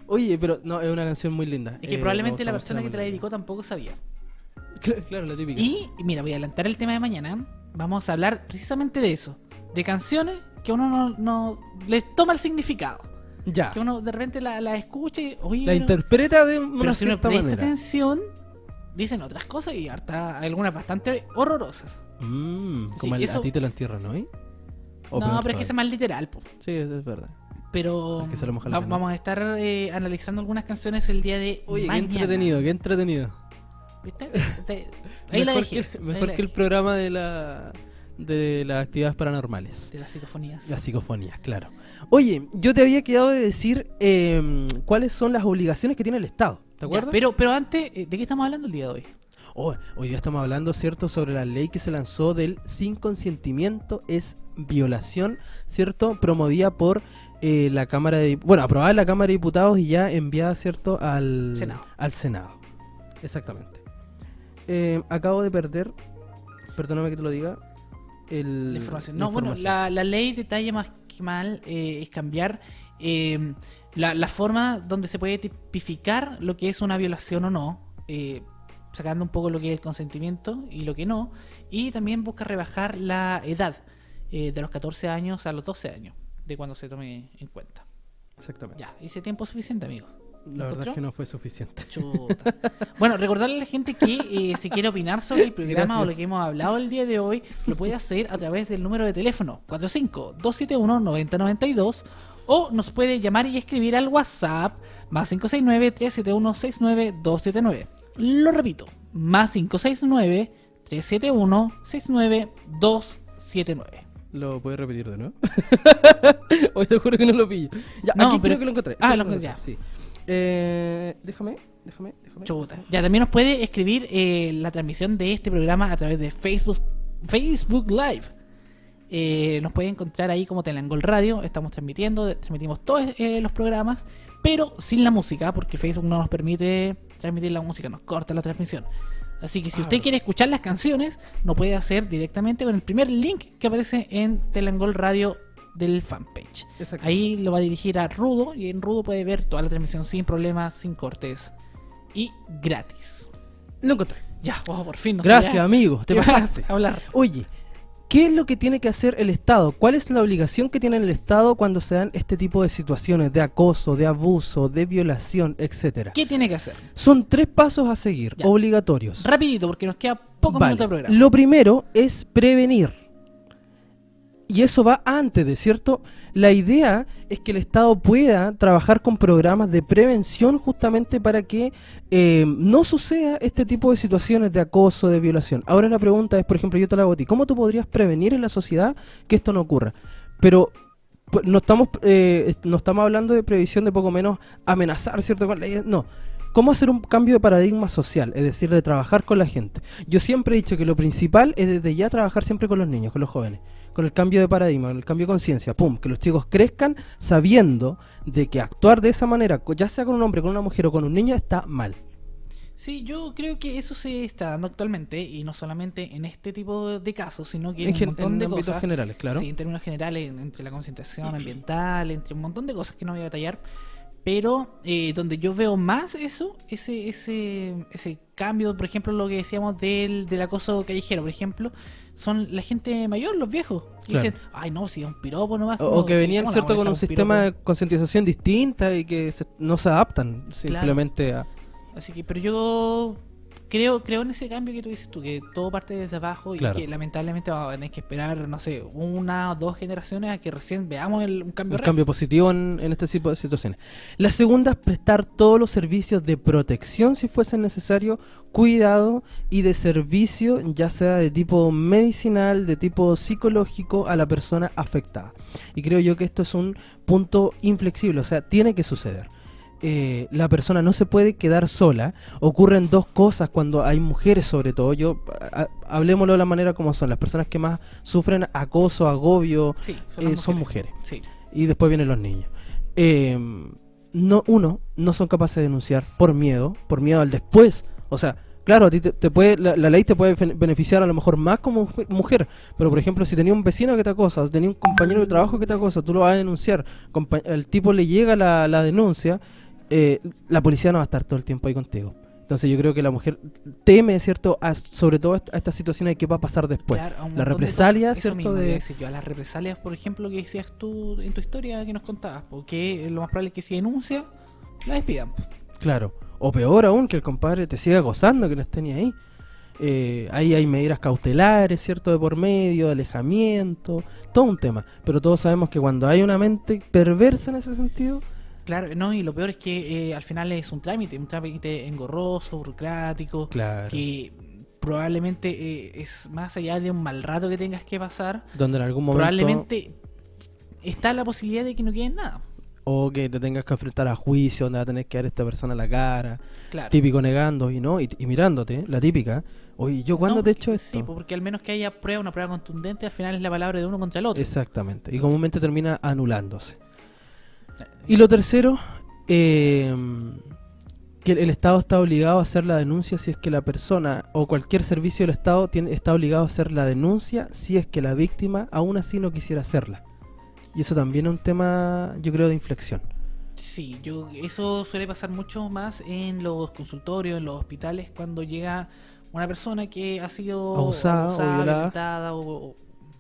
Oye, pero no, es una canción muy linda. Es que probablemente la persona que te la dedica dedicó tampoco sabía. Claro, la típica. Y mira, voy a adelantar el tema de mañana. Vamos a hablar precisamente de eso. De canciones que uno no les toma el significado. Ya. Que uno de repente la escucha y, oye, La pero- interpreta de pero una si uno cierta presta manera. atención, dicen otras cosas y harta, algunas bastante horrorosas. Como Sí, eso- a ti te lo entierran, ¿no? ¿O No, peor pero es que es todavía? más literal, po. Sí, es verdad. Pero Es que se lo moja la cena. vamos a estar analizando algunas canciones el día de Oye, mañana. qué entretenido, qué entretenido. ¿Viste? Ahí la dejé. Mejor que el programa de las actividades paranormales. de las psicofonías. Las psicofonías, claro. Oye, yo te había quedado de decir cuáles son las obligaciones que tiene el Estado. ¿Te Ya, acuerdas? pero antes, ¿de qué estamos hablando el día de hoy? Hoy día estamos hablando, ¿cierto?, sobre la ley que se lanzó del sin consentimiento es violación, ¿cierto?, promovida por la Cámara de... Bueno, aprobada en la Cámara de Diputados y ya enviada, ¿cierto?, al Senado. Exactamente. Acabo de perder, perdóname que te lo diga, La información. No, bueno, la ley detalla más que mal es cambiar la forma donde se puede tipificar lo que es una violación o no, sacando un poco lo que es el consentimiento y lo que no, y también busca rebajar la edad de los 14 años a los 12 años, de cuando se tome en cuenta. Exactamente. Ya, ese tiempo suficiente, amigo. La verdad es que no fue suficiente. Chuta. Bueno, recordarle a la gente que si quiere opinar sobre el programa Gracias. o lo que hemos hablado el día de hoy, lo puede hacer a través del número de teléfono 45-271-9092 o nos puede llamar y escribir al WhatsApp más 569-371-69279. Lo repito, más 569-371-69279. ¿Lo puedes repetir de nuevo? Hoy te juro que no lo pillo. Ya, No, aquí pero- creo que lo encontré. Ah, Creo lo que encontré, ya. Sí. Déjame. Chuta. Ya también nos puede escribir la transmisión de este programa a través de Facebook Live. Nos puede encontrar ahí como Telangol Radio. Estamos transmitimos todos los programas, pero sin la música, porque Facebook no nos permite transmitir la música, nos corta la transmisión. Así que si usted quiere escuchar las canciones, lo puede hacer directamente con el primer link que aparece en Telangol Radio del fanpage. Ahí lo va a dirigir a Rudo, y en Rudo puede ver toda la transmisión sin problemas, sin cortes y gratis. Lo encontré. Ya, por fin. Gracias, amigo, te pasaste. Hablar. Oye, ¿qué es lo que tiene que hacer el Estado? ¿Cuál es la obligación que tiene el Estado cuando se dan este tipo de situaciones de acoso, de abuso, de violación, etcétera? ¿Qué tiene que hacer? Son 3 pasos a seguir, obligatorios. Rapidito, porque nos queda poco minuto de programa. Lo primero es prevenir. Y eso va antes de, ¿cierto? La idea es que el Estado pueda trabajar con programas de prevención justamente para que no suceda este tipo de situaciones de acoso, de violación. Ahora la pregunta es, por ejemplo, yo te la hago a ti, ¿cómo tú podrías prevenir en la sociedad que esto no ocurra? Pero no estamos hablando de previsión de poco menos amenazar, ¿cierto? No. ¿Cómo hacer un cambio de paradigma social? Es decir, de trabajar con la gente. Yo siempre he dicho que lo principal es desde ya trabajar siempre con los niños, con los jóvenes. Con el cambio de paradigma, con el cambio de conciencia, que los chicos crezcan sabiendo de que actuar de esa manera, ya sea con un hombre, con una mujer o con un niño, está mal. Sí, yo creo que eso se está dando actualmente, y no solamente en este tipo de casos, sino que en un montón de ámbitos cosas generales, claro. Sí, en términos generales, entre la concientización ambiental, entre un montón de cosas que no voy a detallar, pero donde yo veo más ese cambio, por ejemplo, lo que decíamos del acoso callejero, por ejemplo, son la gente mayor, los viejos, que claro. Dicen, ay no, si es un piropo nomás. O que venían, ¿cierto?, con un sistema piropo? de concientización distinta y que no se adaptan simplemente a... Así que, pero yo creo en ese cambio que tú dices tú, que todo parte desde abajo, claro. Y que lamentablemente vamos a tener que esperar, no sé, 1 o 2 generaciones a que recién veamos un cambio un real. Cambio positivo en este tipo de situaciones. La segunda es prestar todos los servicios de protección si fuese necesario, cuidado y de servicio, ya sea de tipo medicinal, de tipo psicológico, a la persona afectada. Y creo yo que esto es un punto inflexible, o sea, tiene que suceder. La persona no se puede quedar sola. Ocurren 2 cosas cuando hay mujeres, sobre todo. Hablemoslo de la manera como son. Las personas que más sufren acoso, agobio, sí, son mujeres. Sí. Y después vienen los niños. No son capaces de denunciar por miedo al después. O sea, claro, a ti te puede, la ley te puede beneficiar a lo mejor más como mujer, pero por ejemplo, si tenía un vecino que te acosa, o tenía un compañero de trabajo que te acosa, tú lo vas a denunciar, el tipo le llega la denuncia, la policía no va a estar todo el tiempo ahí contigo. Entonces yo creo que la mujer teme, ¿cierto?, sobre todo a estas situaciones de qué va a pasar después. Claro, la represalia, ¿cierto? A las represalias, por ejemplo, que decías tú en tu historia que nos contabas, porque lo más probable es que si denuncia, la despidan. Claro, o peor aún, que el compadre te siga acosando, que no esté ni ahí. Ahí hay medidas cautelares, ¿cierto?, de por medio, de alejamiento, todo un tema. Pero todos sabemos que cuando hay una mente perversa en ese sentido... Claro, no, y lo peor es que al final es un trámite engorroso, burocrático, claro, que probablemente es más allá de un mal rato que tengas que pasar, donde en algún momento probablemente está la posibilidad de que no quede nada. O que te tengas que enfrentar a juicio, donde va a tener que dar esta persona la cara, claro. Típico negando y mirándote, la típica. Oye, ¿yo cuándo te he hecho esto? Sí, porque al menos que haya una prueba contundente, al final es la palabra de uno contra el otro. Exactamente, y comúnmente termina anulándose. Y lo tercero, que el Estado está obligado a hacer la denuncia si es que la persona o cualquier servicio del Estado está obligado a hacer la denuncia si es que la víctima aún así no quisiera hacerla. Y eso también es un tema, yo creo, de inflexión. Sí, eso suele pasar mucho más en los consultorios, en los hospitales, cuando llega una persona que ha sido abusada o violada, violentada o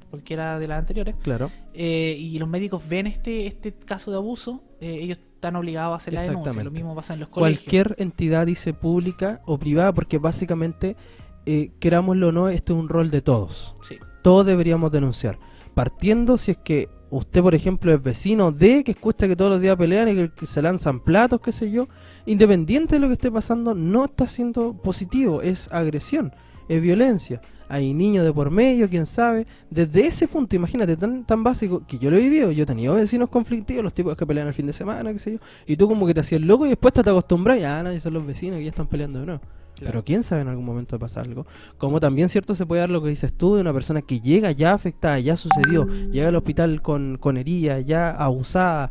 cualquiera de las anteriores. Claro. Y los médicos ven este caso de abuso, ellos están obligados a hacer la denuncia. Lo mismo pasa en los colegios. Cualquier entidad, dice, pública o privada, porque básicamente, querámoslo o no, este es un rol de todos. Sí. Todos deberíamos denunciar. Partiendo si es que usted, por ejemplo, es vecino de que escucha que todos los días pelean y que se lanzan platos, qué sé yo, independiente de lo que esté pasando, no está siendo positivo, es agresión. es violencia. Hay niños de por medio, quién sabe. Desde ese punto, imagínate, tan básico, que yo lo he vivido. Yo he tenido vecinos conflictivos, los tipos que pelean el fin de semana, qué sé yo. Y tú como que te hacías loco y después te acostumbras y nadie son los vecinos que ya están peleando de nuevo. Claro. Pero quién sabe en algún momento pasa algo. Como también, cierto, se puede dar lo que dices tú de una persona que llega ya afectada, ya sucedió, llega al hospital con heridas, ya abusada.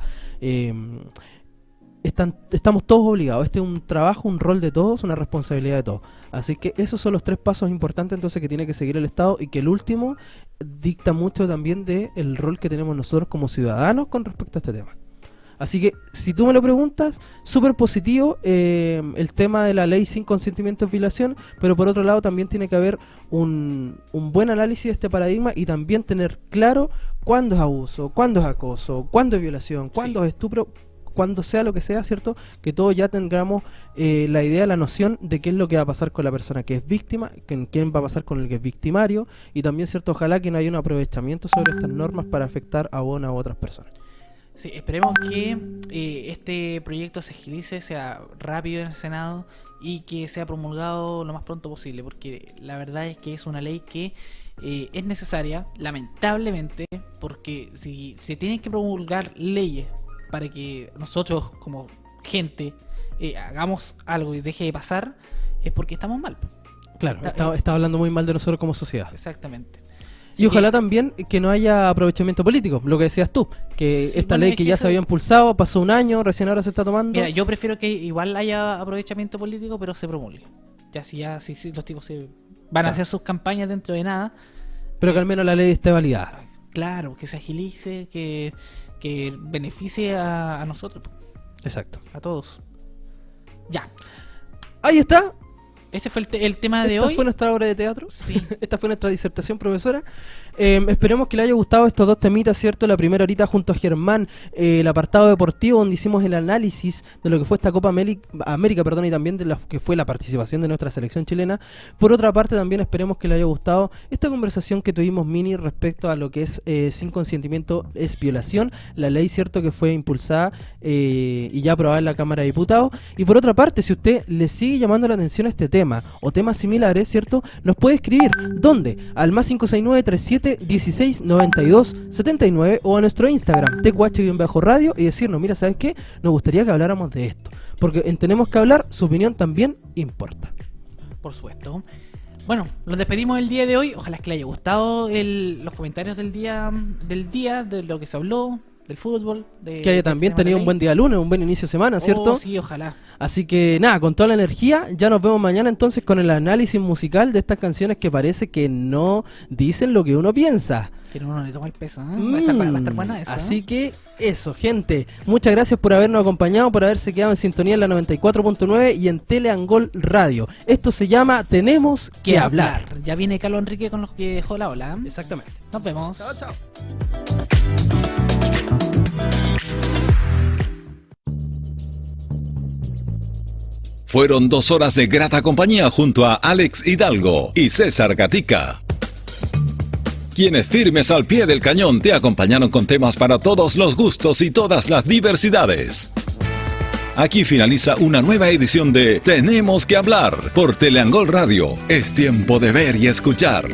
Estamos todos obligados. Este es un trabajo, un rol de todos, una responsabilidad de todos. Así que esos son los 3 pasos importantes entonces que tiene que seguir el Estado, y que el último dicta mucho también del rol que tenemos nosotros como ciudadanos con respecto a este tema. Así que, si tú me lo preguntas, súper positivo el tema de la ley sin consentimiento es violación, pero por otro lado también tiene que haber un buen análisis de este paradigma y también tener claro cuándo es abuso, cuándo es acoso, cuándo es violación, cuándo es estupro, cuando sea lo que sea, ¿cierto? Que todos ya tengamos la idea, la noción de qué es lo que va a pasar con la persona que es víctima, quién va a pasar con el que es victimario, y también, ¿cierto? Ojalá que no haya un aprovechamiento sobre estas normas para afectar a una u otras personas. Sí, esperemos que este proyecto se agilice, sea rápido en el Senado y que sea promulgado lo más pronto posible, porque la verdad es que es una ley que es necesaria, lamentablemente, porque si se tienen que promulgar leyes para que nosotros como gente hagamos algo y deje de pasar, es porque estamos mal. Claro, está hablando muy mal de nosotros como sociedad. Exactamente. Y ojalá también que no haya aprovechamiento político, lo que decías tú, que sí, esta ley que ya se había impulsado, pasó un año, recién ahora se está tomando. Mira, yo prefiero que igual haya aprovechamiento político, pero se promulgue. Si los tipos van a hacer sus campañas dentro de nada. Pero que al menos la ley esté validada. Claro, que se agilice, que beneficie a nosotros. Exacto. A todos. Ya. Ahí está. Ese fue el tema de hoy. Esta fue nuestra obra de teatro. Sí. Esta fue nuestra disertación, profesora. Esperemos que le haya gustado estos 2 temitas, ¿cierto? La primera horita junto a Germán, el apartado deportivo, donde hicimos el análisis de lo que fue esta Copa América, y también de lo que fue la participación de nuestra selección chilena. Por otra parte, también esperemos que le haya gustado esta conversación que tuvimos, Mini, respecto a lo que es sin consentimiento es violación, la ley, ¿cierto?, que fue impulsada y ya aprobada en la Cámara de Diputados. Y por otra parte, si usted le sigue llamando la atención a este tema o temas similares, ¿cierto?, nos puede escribir. ¿Dónde? Al más 569-3716-9279 o a nuestro Instagram, TQH-radio, y decirnos, mira, ¿sabes qué? Nos gustaría que habláramos de esto. Porque tenemos que hablar, su opinión también importa. Por supuesto. Bueno, nos despedimos el día de hoy. Ojalá que le haya gustado los comentarios del día, de lo que se habló, del fútbol. Que haya también tenido un buen día lunes, un buen inicio de semana, ¿cierto? Sí, ojalá. Así que nada, con toda la energía, ya nos vemos mañana entonces con el análisis musical de estas canciones que parece que no dicen lo que uno piensa. Que uno le toma el peso, ¿eh? Va a estar buena esa. Así que eso, gente. Muchas gracias por habernos acompañado, por haberse quedado en sintonía en la 94.9 y en Teleangol Radio. Esto se llama Tenemos que hablar. Ya viene Carlos Enrique con los que dejó la ola. Exactamente. Nos vemos. Chao, chao. Fueron 2 horas de grata compañía junto a Alex Hidalgo y César Gatica, quienes firmes al pie del cañón te acompañaron con temas para todos los gustos y todas las diversidades. Aquí finaliza una nueva edición de Tenemos que hablar por Teleangol Radio. Es tiempo de ver y escuchar.